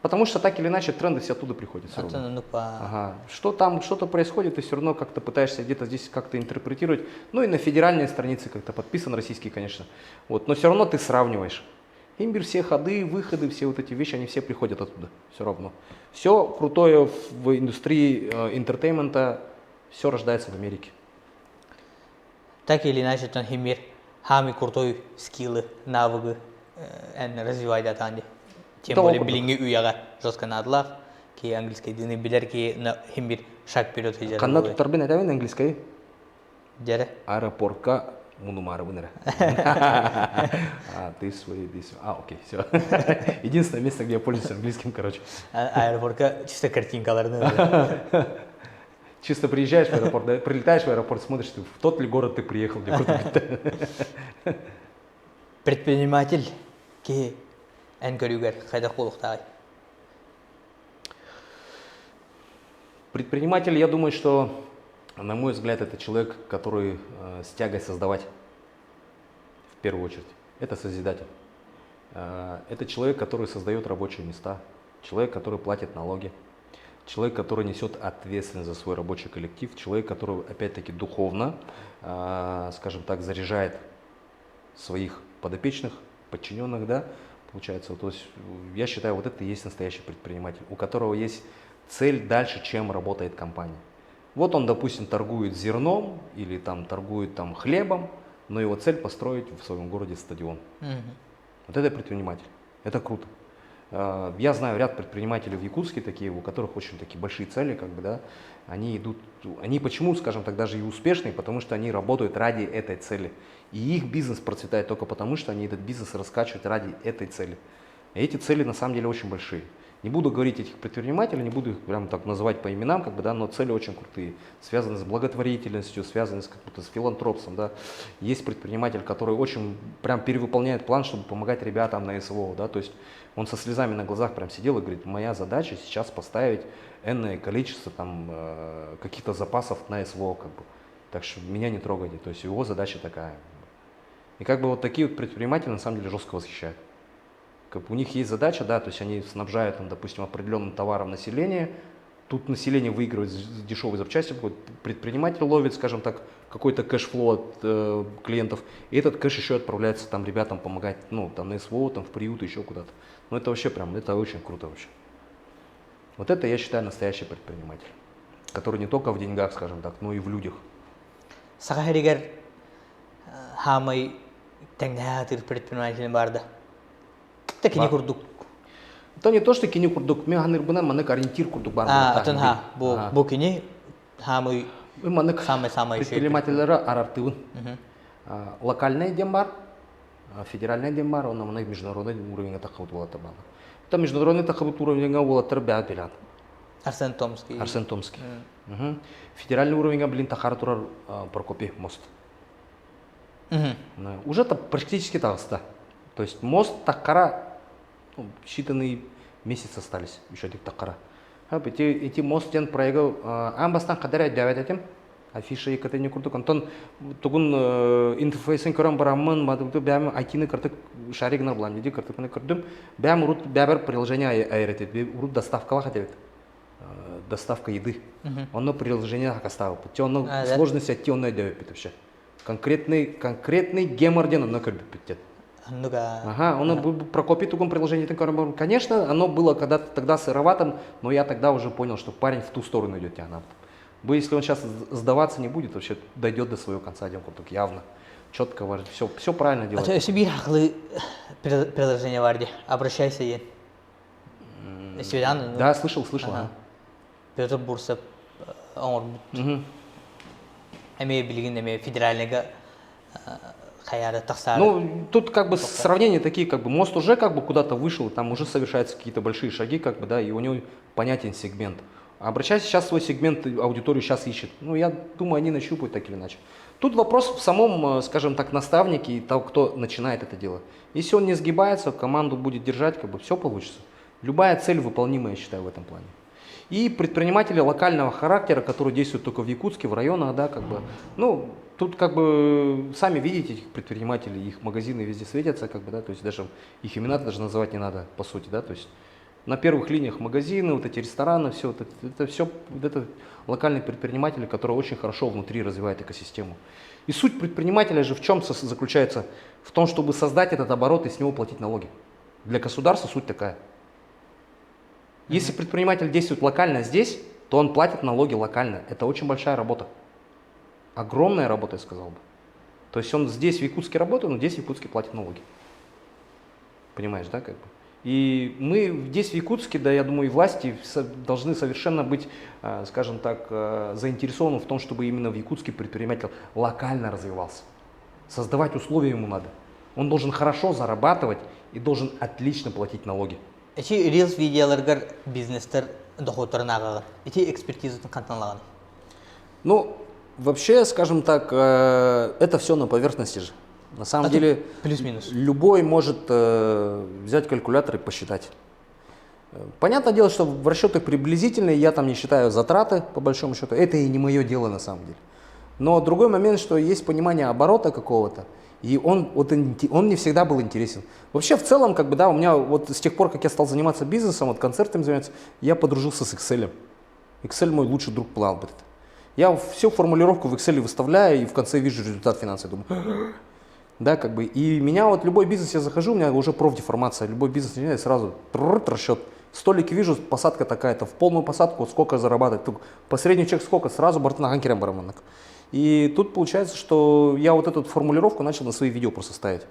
Потому что так или иначе тренды все оттуда приходят. Все равно. Ага. Что там, что-то происходит, ты все равно как-то пытаешься где-то здесь как-то интерпретировать. Ну и на федеральной странице как-то подписан российский, конечно. Вот. Но все равно ты сравниваешь. Имбирь, все ходы, выходы, все вот эти вещи, они все приходят оттуда. Все равно. Все крутое в индустрии интертеймента, все рождается в Америке. Так или иначе, тон химир, хами крутой скиллы, навыки развивает атанди. Тем более билинги уяга жестко надлах, ки английский дыны билер, ки химир шаг вперед хижар. Канна туттарбен айтабын английский? Жаре. Аэропортка мунумары вынера. This way. Окей, все. Единственное место, где я пользуюсь английским, короче. Аэропортка чисто картинкаларны. Чисто приезжаешь в аэропорт, да, прилетаешь в аэропорт, смотришь, в тот ли город ты приехал, где Предприниматель, ки энкорюгер, хайда холухтай. Предприниматель, я думаю, что, на мой взгляд, это человек, который с тягой создавать, в первую очередь. Это созидатель. Это человек, который создает рабочие места, человек, который платит налоги, человек, который несет ответственность за свой рабочий коллектив, человек, который, опять-таки, духовно, скажем так, заряжает своих подопечных, подчиненных, да, получается. То есть я считаю, вот это и есть настоящий предприниматель, у которого есть цель дальше, чем работает компания. Вот он, допустим, торгует зерном или там торгует там хлебом, но его цель построить в своем городе стадион. Вот это предприниматель. Это круто. Я знаю ряд предпринимателей в Якутске такие, у которых очень такие большие цели, как бы, да. Они идут, они почему, скажем так, даже и успешные, потому что они работают ради этой цели. И их бизнес процветает только потому, что они этот бизнес раскачивают ради этой цели. И эти цели на самом деле очень большие. Не буду говорить этих предпринимателей, не буду их прям так называть по именам, как бы, да, но цели очень крутые, связаны с благотворительностью, связаны с, как-то, с филантропством, да. Есть предприниматель, который очень прям перевыполняет план, чтобы помогать ребятам на СВО, да, то есть он со слезами на глазах прям сидел и говорит: моя задача сейчас поставить энное количество там каких-то запасов на СВО, как бы, так что меня не трогайте, то есть его задача такая. И как бы вот такие вот предприниматели на самом деле жестко восхищают. Как бы у них есть задача, да, то есть они снабжают, там, допустим, определенным товаром население, тут население выигрывает дешевые запчасти, предприниматель ловит, скажем так, какой-то кэшфлоу от клиентов, и этот кэш еще отправляется там ребятам помогать, ну, там на СВО, там в приют, еще куда-то. Ну, это вообще прям, это очень круто вообще. Вот это, я считаю, настоящий предприниматель, который не только в деньгах, скажем так, но и в людях. Сахаригер хамай теңнәтир предприниматель барды. Такие курдук. Это не то, что кини курдук, мы ганырбына манек ориентир курдук бар. Атын бу кини хамай самый предпринимателлері арартыбын. Локальный дем бар, федеральный дем бар, он манек международный уровень тақыбыт болады бар. Это международный тақыбыт уровень болады бәд белян. Арсен Томский. Арсен Томский. Федеральный уровень блин тахар турар Прокопий мост. Уже это практически тағыста. То есть мост тақара, ну, считанные месяцы остались, еще этих тақара. Эти мосттен проегі амбастан қадар әдәвәт әтем, афиша екатыны күрдік. Антон тұғын интерфейсін көрім барамын, мадымды бәмі айтины кіртік шаригінар бұлан, деді кіртікіні көрдім. Бәмі ұрут бәбір приложение айырет, ұрут доставкала хотел. Доставка еды. Оно приложение хакастава. Оно сложность әтті оно әдәвәт бітіпші. Конкретный геморден оно көрбіп біттет. Ага, он Прокопий тугом приложение. Конечно, оно было когда-то тогда сыроватым, но я тогда уже понял, что парень в ту сторону идет тягнет. Если он сейчас сдаваться не будет, вообще дойдет до своего конца, так явно, четко, все правильно делает. А если бирахлы приложение варди, обращайся ей. Да, слышал. Петр Бурсов, он имеет билигин, имеет федерального. Ну, тут как бы сравнения такие, как бы мост уже как бы куда-то вышел, там уже совершаются какие-то большие шаги, как бы, да, и у него понятен сегмент. Обращайся сейчас свой сегмент, аудиторию сейчас ищет. Ну, я думаю, они нащупают так или иначе. Тут вопрос в самом, скажем так, наставнике и того, кто начинает это дело. Если он не сгибается, команду будет держать, как бы все получится. Любая цель выполнимая, я считаю, в этом плане. И предприниматели локального характера, которые действуют только в Якутске, в районах, да, как бы, ну, тут как бы сами видите этих предпринимателей, их магазины везде светятся, как бы, да, то есть даже их имена даже называть не надо, по сути, да, то есть на первых линиях магазины, вот эти рестораны, все это все вот это локальные предприниматели, которые очень хорошо внутри развивают экосистему. И суть предпринимателя же в чем заключается? В том, чтобы создать этот оборот и с него платить налоги. Для государства суть такая. Если предприниматель действует локально здесь, то он платит налоги локально. Это очень большая работа. Огромная работа, я сказал бы. То есть он здесь в Якутске работает, но здесь в Якутске платит налоги. Понимаешь, да, как бы? И мы здесь в Якутске, да, я думаю, и власти должны совершенно быть, скажем так, заинтересованы в том, чтобы именно в Якутске предприниматель локально развивался. Создавать условия ему надо. Он должен хорошо зарабатывать и должен отлично платить налоги. Эти рилс видеоларгар бизнестер доходторнагага. Эти экспертизы кантанлаганы. Ну, вообще, скажем так, это все на поверхности же. На самом деле, плюс-минус. Любой может взять калькулятор и посчитать. Понятное дело, что в расчетах приблизительные, я там не считаю затраты, по большому счету. Это и не мое дело на самом деле. Но другой момент, что есть понимание оборота какого-то, и он не всегда был интересен. Вообще, в целом, как бы, да, у меня вот с тех пор, как я стал заниматься бизнесом, вот концертами заниматься, я подружился с Excel. Excel мой лучший друг план. Я всю формулировку в Excel выставляю, и в конце вижу результат финансовый, думаю, да, как бы, и меня вот любой бизнес, я захожу, у меня уже профдеформация, любой бизнес, я сразу расчет. Столики вижу, посадка такая-то, в полную посадку сколько зарабатывать, по средний чек сколько, сразу бортна ханкерам бараманок. И тут получается, что я вот эту формулировку начал на свои видео просто ставить.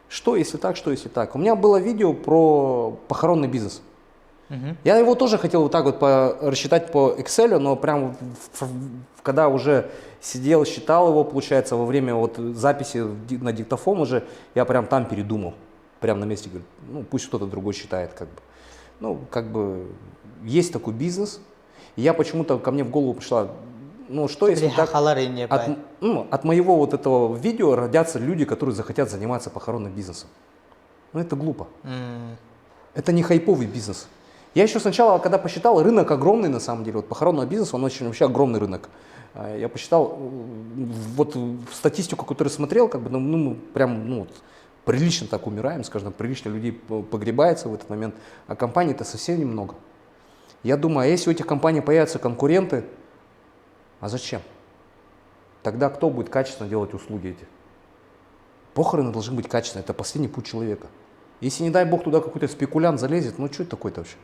Что если так, что если так. У меня было видео про похоронный бизнес. Я его тоже хотел вот так вот рассчитать по Excel, но прям когда уже сидел, считал его, получается, во время вот записи на диктофон уже, я прям там передумал. Прям на месте говорю, ну пусть кто-то другой считает, как бы. Ну, как бы, есть такой бизнес, и я почему-то, ко мне в голову пришла, ну, что если так, от моего вот этого видео родятся люди, которые захотят заниматься похоронным бизнесом. Ну, это глупо. Это не хайповый бизнес. Я еще сначала, когда посчитал, рынок огромный на самом деле, вот похоронного бизнеса, он очень вообще огромный рынок. Я посчитал, вот статистику, которую смотрел, как бы, ну прям, ну, прилично так умираем, скажем, прилично людей погребается в этот момент, а компаний-то совсем немного. Я думаю, а если у этих компаний появятся конкуренты, а зачем? Тогда кто будет качественно делать услуги эти? Похороны должны быть качественные, это последний путь человека. Если, не дай бог, туда какой-то спекулянт залезет, ну что это такое-то вообще?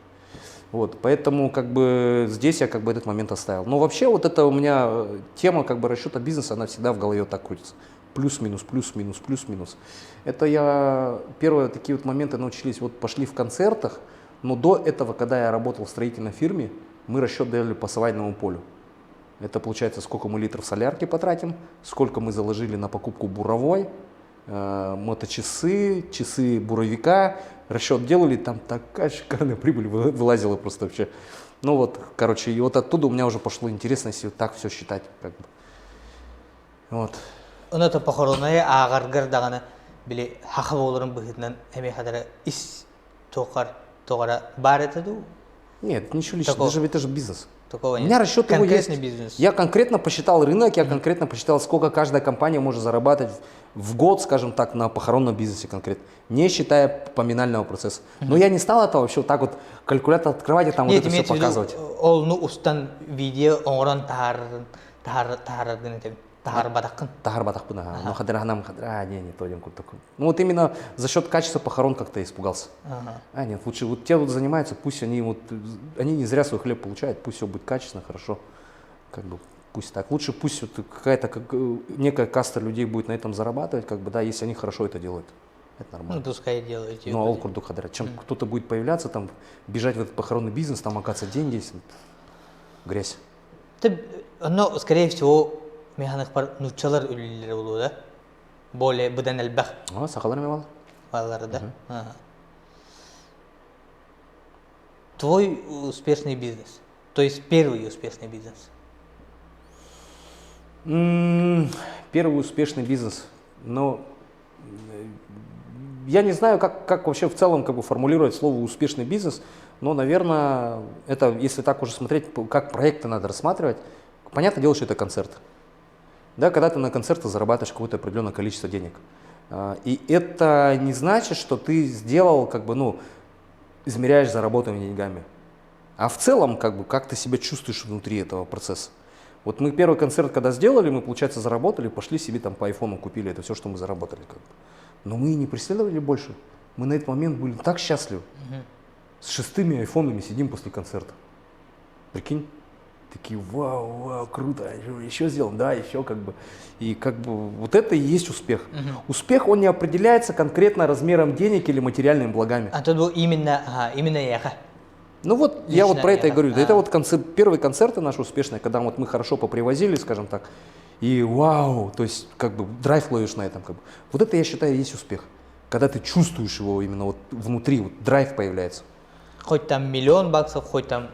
Вот, поэтому как бы здесь я как бы этот момент оставил. Но вообще вот это у меня тема как бы расчета бизнеса, она всегда в голове вот так крутится. Плюс-минус, плюс-минус, плюс-минус. Это я первые такие вот моменты научились, вот пошли в концертах, но до этого, когда я работал в строительной фирме, мы расчет делали по свадебному полю. Это получается, сколько мы литров солярки потратим, сколько мы заложили на покупку буровой, моточасы, часы буровика, расчет делали, там такая шикарная прибыль вылазила просто вообще. Ну вот, короче, и вот оттуда у меня уже пошло интересно, если вот так все считать, как бы. Вот. Оно-то похоронное, а гаргар дагана били хахаволорын быхитнан эми хадара ис токара бар этаду. Нет, ничего личного, это же бизнес. Такого У меня расчет его есть. Бизнес. Я конкретно посчитал рынок, я конкретно посчитал, сколько каждая компания может зарабатывать в год, скажем так, на похоронном бизнесе конкретно, не считая поминального процесса. Но я не стал это вообще вот так вот калькулятор открывать и там вот это все показывать. Ол ну устан видео оңран тахар батакын. Тахар батакын, ну хадырахнам хадыра, не то один такой. Ну вот именно за счет качества похорон как-то испугался. Нет, лучше вот те вот занимаются, пусть они вот, они не зря свой хлеб получают, пусть все будет качественно, хорошо, как бы пусть так. Лучше пусть вот какая-то некая каста людей будет на этом зарабатывать, как бы, да, если они хорошо это делают. Это нормально. Ну, пускай делают. Ну, алкурду хадыра. Чем кто-то будет появляться, там, бежать в этот похоронный бизнес, там, оказывается, деньги есть, грязь. Но, скорее всего, механик пар нучалар үлілері болу, да? Более бұдан әлбәқ. Сақаларым евал. Валары, да? Твой успешный бизнес, то есть первый успешный бизнес? Первый успешный бизнес, но я не знаю, как вообще в целом как бы формулировать слово успешный бизнес, но, наверное, это, если так уже смотреть, как проекты надо рассматривать, понятное дело, что это концерт. Да, когда ты на концерты зарабатываешь какое-то определенное количество денег. И это не значит, что ты сделал, как бы, ну, измеряешь заработанными деньгами. А в целом, как бы, как ты себя чувствуешь внутри этого процесса. Вот мы первый концерт, когда сделали, мы, получается, заработали, пошли себе там по айфону купили, это все, что мы заработали. Как бы. Но мы и не преследовали больше. Мы на этот момент были так счастливы. С 6 айфонами сидим после концерта. Прикинь? Такие, вау, круто, еще сделаем, да, еще как бы. И как бы вот это и есть успех. Успех, он не определяется конкретно размером денег или материальными благами. А тут именно яха. Ну вот, я вот про это и говорю. Это вот первые концерты наши успешные, когда вот мы хорошо попривозили, скажем так, и вау, то есть как бы драйв ловишь на этом. Как бы. Вот это, я считаю, есть успех. Когда ты чувствуешь его именно вот внутри, вот драйв появляется. Хоть там $1 000 000, хоть там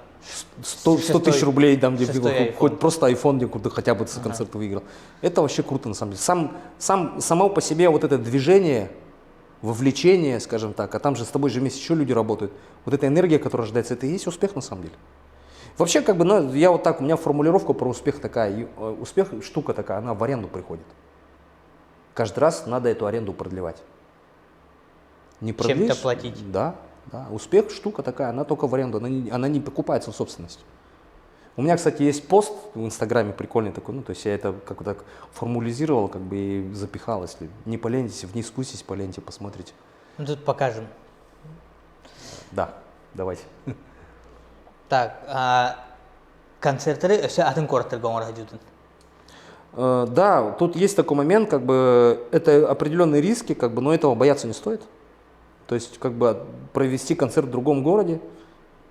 100 тысяч рублей, там, где хоть просто айфон, где ты хотя бы с концерта выиграл. Это вообще круто на самом деле. Само по себе вот это движение, вовлечение, скажем так, а там же с тобой же вместе еще люди работают. Вот эта энергия, которая рождается, это и есть успех на самом деле. Вообще, как бы, ну, я вот так, у меня формулировка про успех такая. Успех штука такая, она в аренду приходит. Каждый раз надо эту аренду продлевать. Не продлишь, Чем-то платить. Да, да. Успех штука такая, она только в аренду, она не покупается в собственность. У меня, кстати, есть пост в Инстаграме прикольный такой, ну, то есть я это как-то так формулизировал, как бы и запихал, если не поленитесь, вниз спуститесь по ленте, посмотрите. Ну, тут покажем. Да, давайте. Так, концерттары өсө атын кораттарга оңора жутун. Да, тут есть такой момент, как бы это определенные риски, как бы, но этого бояться не стоит. То есть, как бы провести концерт в другом городе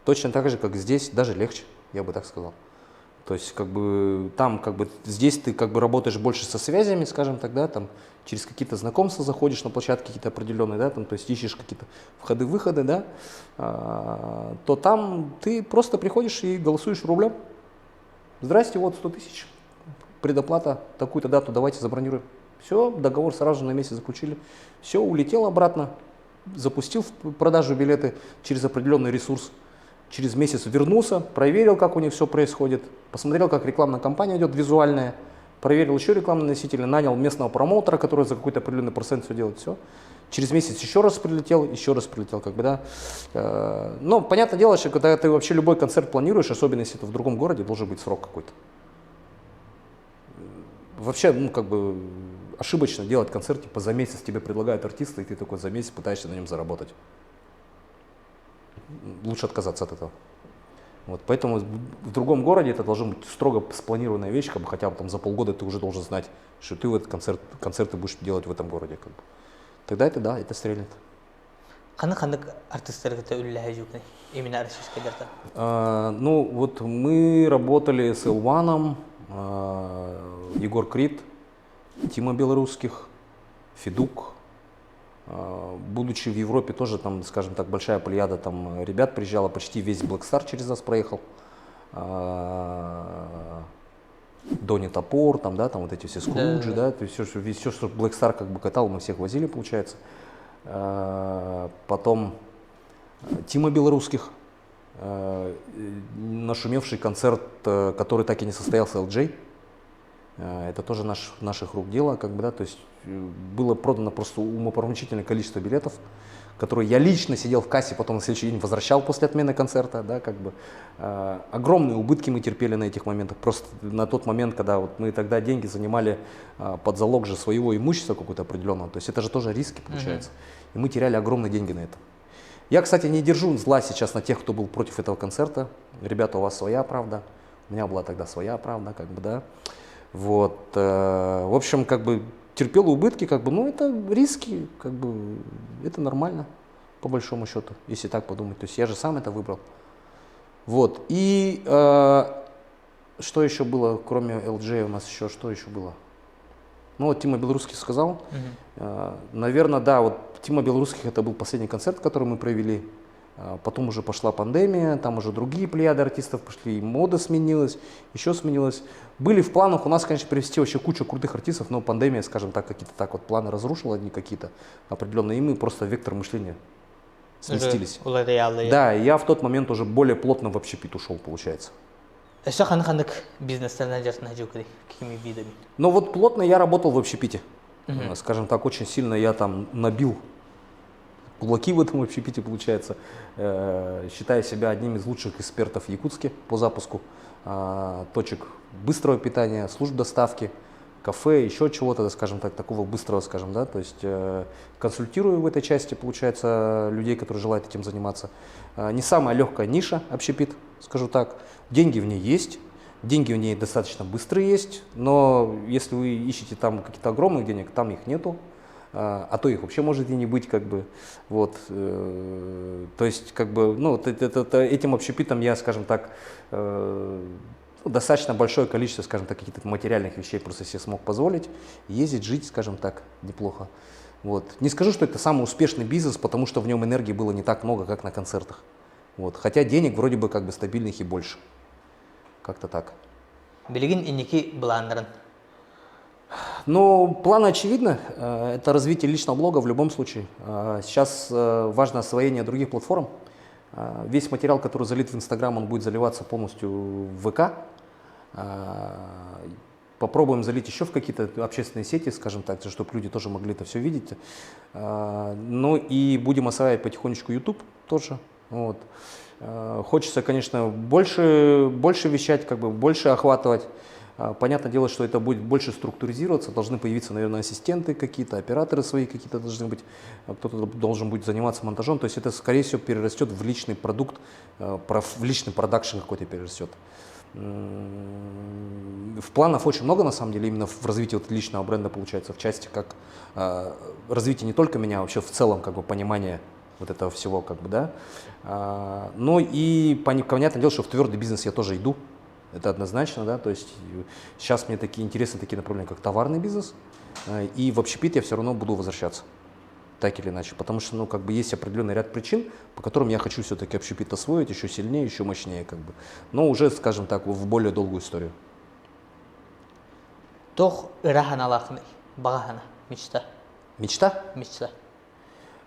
точно так же, как здесь, даже легче, я бы так сказал. То есть, как бы там, как бы здесь ты как бы работаешь больше со связями, скажем так, да, там через какие-то знакомства заходишь на площадки какие-то определенные, да, там, то есть ищешь какие-то входы-выходы, да, то там ты просто приходишь и голосуешь рублем. Здрасте, вот 100 тысяч, предоплата, такую-то дату, давайте забронируем. Все, договор сразу же на месяц заключили. Все, улетел обратно, запустил в продажу билеты через определенный ресурс. Через месяц вернулся, проверил, как у них все происходит, посмотрел, как рекламная кампания идет визуальная, проверил еще рекламные носители, нанял местного промоутера, который за какой-то определенный процент все делает, все. Через месяц еще раз прилетел, как бы, да. Но понятное дело, что когда ты вообще любой концерт планируешь, особенно если это в другом городе, должен быть срок какой-то. Вообще, ну, как бы, ошибочно делать концерт, типа за месяц тебе предлагают артиста, и ты такой за месяц пытаешься на нем заработать. Лучше отказаться от этого. Вот, поэтому в другом городе это должна быть строго спланированная вещь, как бы, хотя бы там за полгода ты уже должен знать, что ты в этот концерты будешь делать в этом городе. Как бы. Тогда это да, это стрельнет. Қаны артистерге үлләһә жукны. Именно российская. Ну вот мы работали с Элваном, Егор Крид, Тима Белорусских, Федук. Будучи в Европе тоже там, скажем так, большая плеяда там ребят приезжала, почти весь Black Star через нас проехал. Дони Топор, там, да, там вот эти все Скруджи, да, то есть все, что Black Star как бы катал, мы всех возили, получается. Потом Тима Белорусских, нашумевший концерт, который так и не состоялся, LJ. Это тоже наших рук дело, как бы, да, то есть было продано просто умопомрачительное количество билетов, которые я лично сидел в кассе, потом на следующий день возвращал после отмены концерта, да, как бы. Огромные убытки мы терпели на этих моментах, просто на тот момент, когда вот мы тогда деньги занимали под залог же своего имущества какого-то определенного, то есть это же тоже риски получается, и мы теряли огромные деньги на это. Я, кстати, не держу зла сейчас на тех, кто был против этого концерта, ребята, у вас своя правда, у меня была тогда своя правда, как бы, да. Вот, в общем, как бы терпел убытки, как бы, ну, это риски, как бы, это нормально, по большому счету, если так подумать. То есть я же сам это выбрал. Вот, и что еще было, кроме LJ у нас еще, что еще было? Ну, вот Тима Белорусских сказал. Наверное, да, вот Тима Белорусских это был последний концерт, который мы провели. Потом уже пошла пандемия, там уже другие плеяды артистов пошли, и мода сменилась, еще сменилась. Были в планах у нас, конечно, привести вообще кучу крутых артистов, но пандемия, скажем так, какие-то так вот планы разрушила, они какие-то определенные, и мы просто вектор мышления сместились. Да, и я в тот момент уже более плотно в общепит ушел, получается. Но вот плотно я работал в общепите. Скажем так, очень сильно я там набил кулаки в этом общепите, получается, считаю себя одним из лучших экспертов в Якутске по запуску точек быстрого питания, служб доставки, кафе, еще чего-то, скажем так, такого быстрого, скажем, да, то есть консультирую в этой части, получается, людей, которые желают этим заниматься. Не самая легкая ниша общепит, скажу так, деньги в ней есть, деньги в ней достаточно быстрые есть, но если вы ищете там какие-то огромные денег, там их нету. А то их вообще может и не быть, как бы, вот, то есть, как бы, ну, этим общепитом я, скажем так, достаточно большое количество, скажем так, каких-то материальных вещей просто себе смог позволить, ездить, жить, скажем так, неплохо, вот. Не скажу, что это самый успешный бизнес, потому что в нем энергии было не так много, как на концертах, вот, хотя денег вроде бы как бы стабильных и больше, как-то так. Билигин и Ники Бландерн. Ну, план очевидно, это развитие личного блога в любом случае. Сейчас важно освоение других платформ, Весь материал, который залит в Инстаграм, он будет заливаться полностью в ВК. Попробуем залить еще в какие-то общественные сети, скажем так, чтобы люди тоже могли это все видеть. Ну и будем осваивать потихонечку YouTube тоже. Вот. Хочется, конечно, больше вещать, как бы больше охватывать. Понятное дело, что это будет больше структуризироваться, должны появиться, наверное, ассистенты какие-то, операторы свои какие-то должны быть, кто-то должен будет заниматься монтажом, то есть это, скорее всего, перерастет в личный продукт, в личный продакшн какой-то перерастет. В планов очень много, на самом деле, именно в развитии вот личного бренда получается, в части как развитие не только меня, а вообще в целом как бы понимание вот этого всего, как бы, да. Ну и понятное дело, что в твердый бизнес я тоже иду. Это однозначно, да, то есть сейчас мне такие интересны такие направления, как товарный бизнес, и в общепит я все равно буду возвращаться, так или иначе, потому что, ну, как бы есть определенный ряд причин, по которым я хочу все-таки общепит освоить еще сильнее, еще мощнее, как бы, но уже, скажем так, в более долгую историю. Тох ирахана лахны, багахана, мечта. Мечта? Мечта.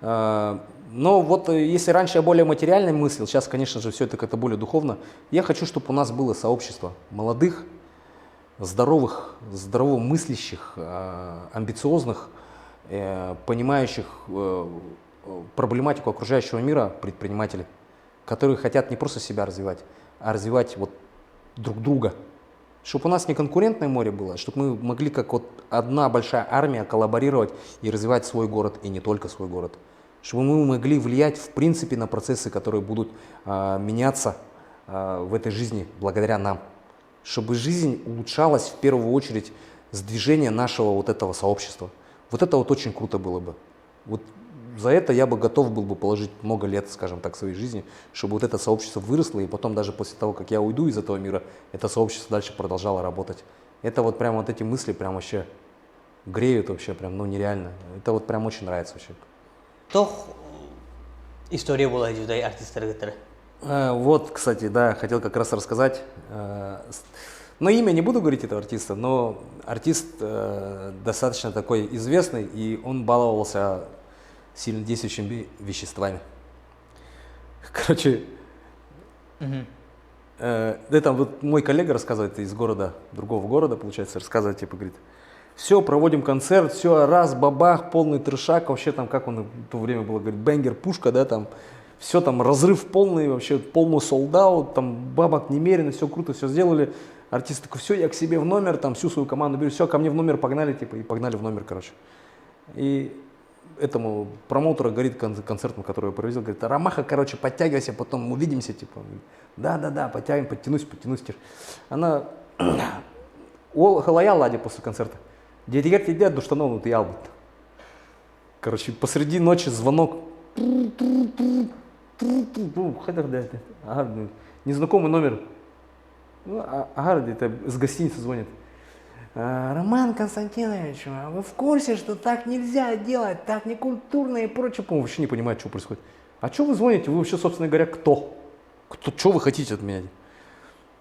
Но вот если раньше я более материально мыслил, сейчас, конечно же, все это как-то более духовно. Я хочу, чтобы у нас было сообщество молодых, здоровых, здоровомыслящих, амбициозных, понимающих проблематику окружающего мира предпринимателей, которые хотят не просто себя развивать, а развивать вот друг друга. Чтобы у нас не конкурентное море было, чтобы мы могли как вот одна большая армия коллаборировать и развивать свой город, и не только свой город. Чтобы мы могли влиять в принципе на процессы, которые будут меняться в этой жизни благодаря нам. Чтобы жизнь улучшалась в первую очередь с движения нашего вот этого сообщества. Вот это вот очень круто было бы. Вот за это я бы готов был бы положить много лет, скажем так, своей жизни, чтобы вот это сообщество выросло, и потом даже после того, как я уйду из этого мира, это сообщество дальше продолжало работать. Это вот прям вот эти мысли прям вообще греют вообще, прям, ну нереально. Это вот прям очень нравится вообще. Тох история была жудай артисттер. Вот, кстати, да, хотел как раз рассказать. Но имя не буду говорить этого артиста, но артист достаточно такой известный, и он баловался сильно действующими веществами. Короче, это вот мой коллега рассказывает из города, другого города, получается, рассказывает, типа, говорит, все, проводим концерт, все, раз, бабах, полный трешак, вообще там, как он в то время было, говорит, бенгер, пушка, да, там, все там, разрыв полный, вообще полный солдаут, там, бабок немерено, все круто, все сделали. Артист такой, все, я к себе в номер, там, всю свою команду беру, все, ко мне в номер погнали, типа, и погнали в номер, короче. И этому промоутеру говорит концертному, который его провезил, говорит, Ромаха, короче, подтягивайся, потом увидимся, типа, да, подтягиваем, подтянусь. Она, ол халая лади после концерта. Дедигер тебе душтанов ты ялбут. Короче, посреди ночи звонок. Незнакомый номер. Ага, это с гостиницы звонит. Роман Константинович, вы в курсе, что так нельзя делать, так некультурно и прочее? Он вообще не понимает, что происходит. А что вы звоните? Вы вообще, собственно говоря, кто? Что вы хотите от меня?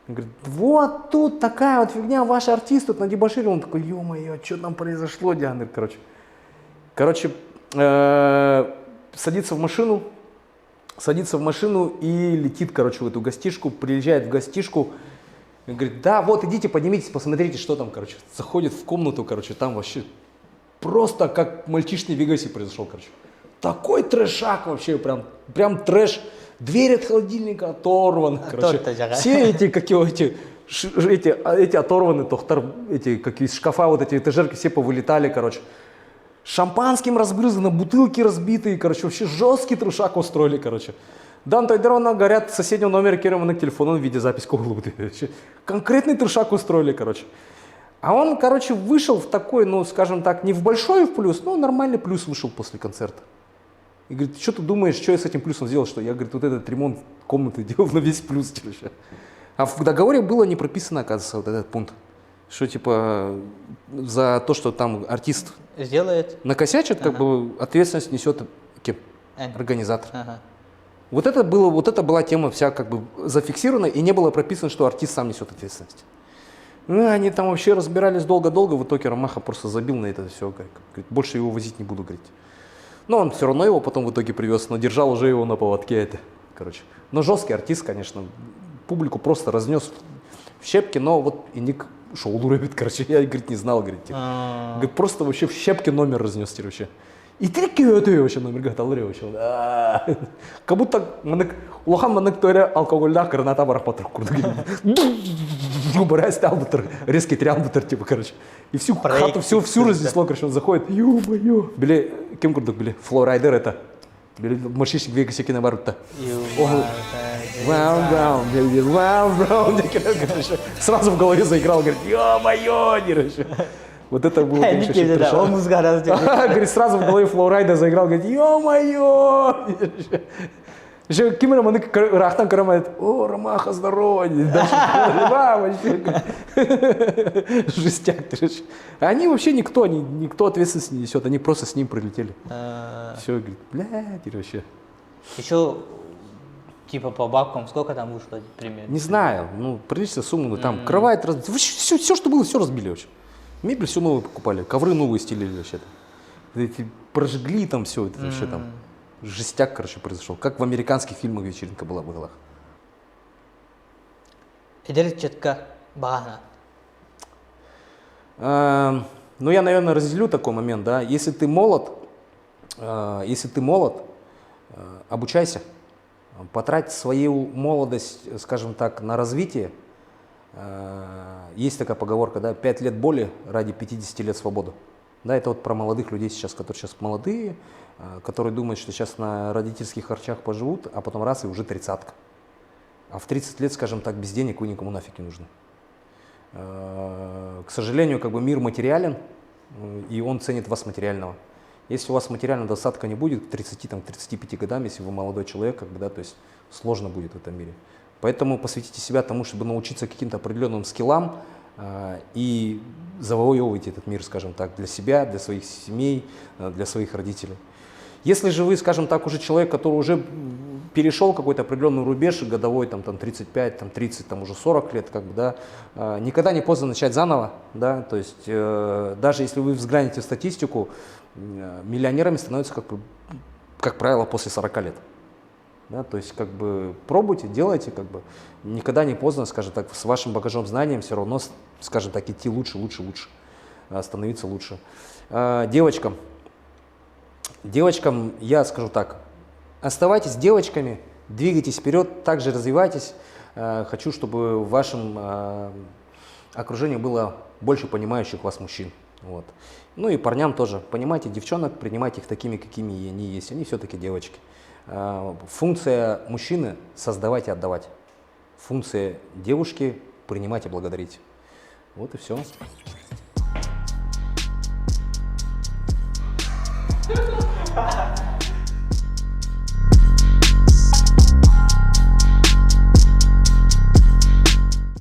Он говорит, вот тут такая вот фигня, ваш артист тут на дебошире. Он такой, ё-моё, что там произошло, Диана? Короче, садится в машину и летит, короче, в эту гостишку, приезжает в гостишку. И говорит, да, вот идите, поднимитесь, посмотрите, что там, короче. Заходит в комнату, короче, там вообще просто как в мальчишной Вегасе произошел, короче. Такой трэшак вообще, прям трэш. Дверь от холодильника оторвана, короче. Все эти, эти оторваны, эти, как из шкафа, вот эти этажерки все повылетали, короче. Шампанским разбрызгано, бутылки разбитые, короче, вообще жесткий трэшак устроили, короче. Дан Тайдерона говорят, в соседнем номере Керема к телефону в виде запись Коглубы. Конкретный трешак устроили, короче. А он, короче, вышел в такой, ну, скажем так, не в большой в плюс, но нормальный плюс вышел после концерта. И говорит, что ты думаешь, что я с этим плюсом сделал? Что я, говорит, вот этот ремонт комнаты делал на весь плюс. Короче. А в договоре было не прописано, оказывается, вот этот пункт. Что, типа, за то, что там артист сделает, накосячит, как бы ответственность несет организатор. Вот это была тема вся как бы зафиксирована, и не было прописано, что артист сам несет ответственность. Ну, они там вообще разбирались долго-долго, в итоге Ромаха просто забил на это все, говорит, больше его возить не буду, говорит. Но он все равно его потом в итоге привез, но держал уже его на поводке, это, короче. Но жесткий артист, конечно, публику просто разнес в щепки, но вот и Ник шоу рубит, короче, я, говорит, не знал, говорит, типа. Говорит, просто вообще в щепки номер разнес, типа, вообще. И трики это вообще номер, говорит, алыры вообще. Как будто улахан манек төре алкогольда кырната барак батырып курды. Брастал бутыр, резкий триал бутыр, типа, короче. И всю хату, всю разнесло, короче, он заходит, ё-моё. Били, кем курдук, били, флорайдер это. Били, мальчишник Вегасе кино барут-то. Вау, сразу в голове заиграл, говорит, ё-моё, короче. Вот это было, конечно, очень трешово. Он музыка раздел. Говорит, сразу в голове Флоурайда заиграл, говорит, ё-моё. Еще Кимера Маны Рахтан Карамает, о, Ромаха, здорово. Вообще. Жестяк, короче. Они вообще никто ответственности не несет, они просто с ним прилетели. Все, говорит, блядь, вообще. Еще, типа, по бабкам, сколько там вышло примерно? Не знаю, ну, приличная сумма, там, кровать, все, что было, все разбили вообще. Мебель все новую покупали, ковры новые стелили вообще-то. Эти прожгли там все, это вообще там жестяк, короче, произошел. Как в американских фильмах вечеринка была в Иглах. Эдер четко багана. Ну, я, наверное, разделю такой момент, да. Если ты молод, обучайся. Потрать свою молодость, скажем так, на развитие. Есть такая поговорка, да, 5 лет боли ради 50 лет свободы. Да, это вот про молодых людей сейчас, которые сейчас молодые, которые думают, что сейчас на родительских харчах поживут, а потом раз и уже 30-ка. А в 30 лет, скажем так, без денег вы никому нафиг не нужны. К сожалению, как бы мир материален, и он ценит вас материального. Если у вас материального достатка не будет к 30-35 годам, если вы молодой человек, как бы, да, то есть сложно будет в этом мире. Поэтому посвятите себя тому, чтобы научиться каким-то определенным скиллам и завоевывайте этот мир, скажем так, для себя, для своих семей, для своих родителей. Если же вы, скажем так, уже человек, который уже перешел какой-то определенный рубеж годовой, там 35, там 30, там уже 40 лет, как бы, да, никогда не поздно начать заново, да, то есть даже если вы взглянете в статистику, миллионерами становятся, как правило, после 40 лет. Да, то есть, как бы, пробуйте, делайте, как бы, никогда не поздно, скажем так, с вашим багажом знанием все равно, скажем так, идти лучше, становиться лучше. Девочкам я скажу так, оставайтесь девочками, двигайтесь вперед, также развивайтесь. Хочу, чтобы в вашем окружении было больше понимающих вас мужчин. Вот. Ну и парням тоже, понимайте девчонок, принимайте их такими, какими они есть, они все-таки девочки. Функция мужчины – создавать и отдавать. Функция девушки – принимать и благодарить. Вот и все.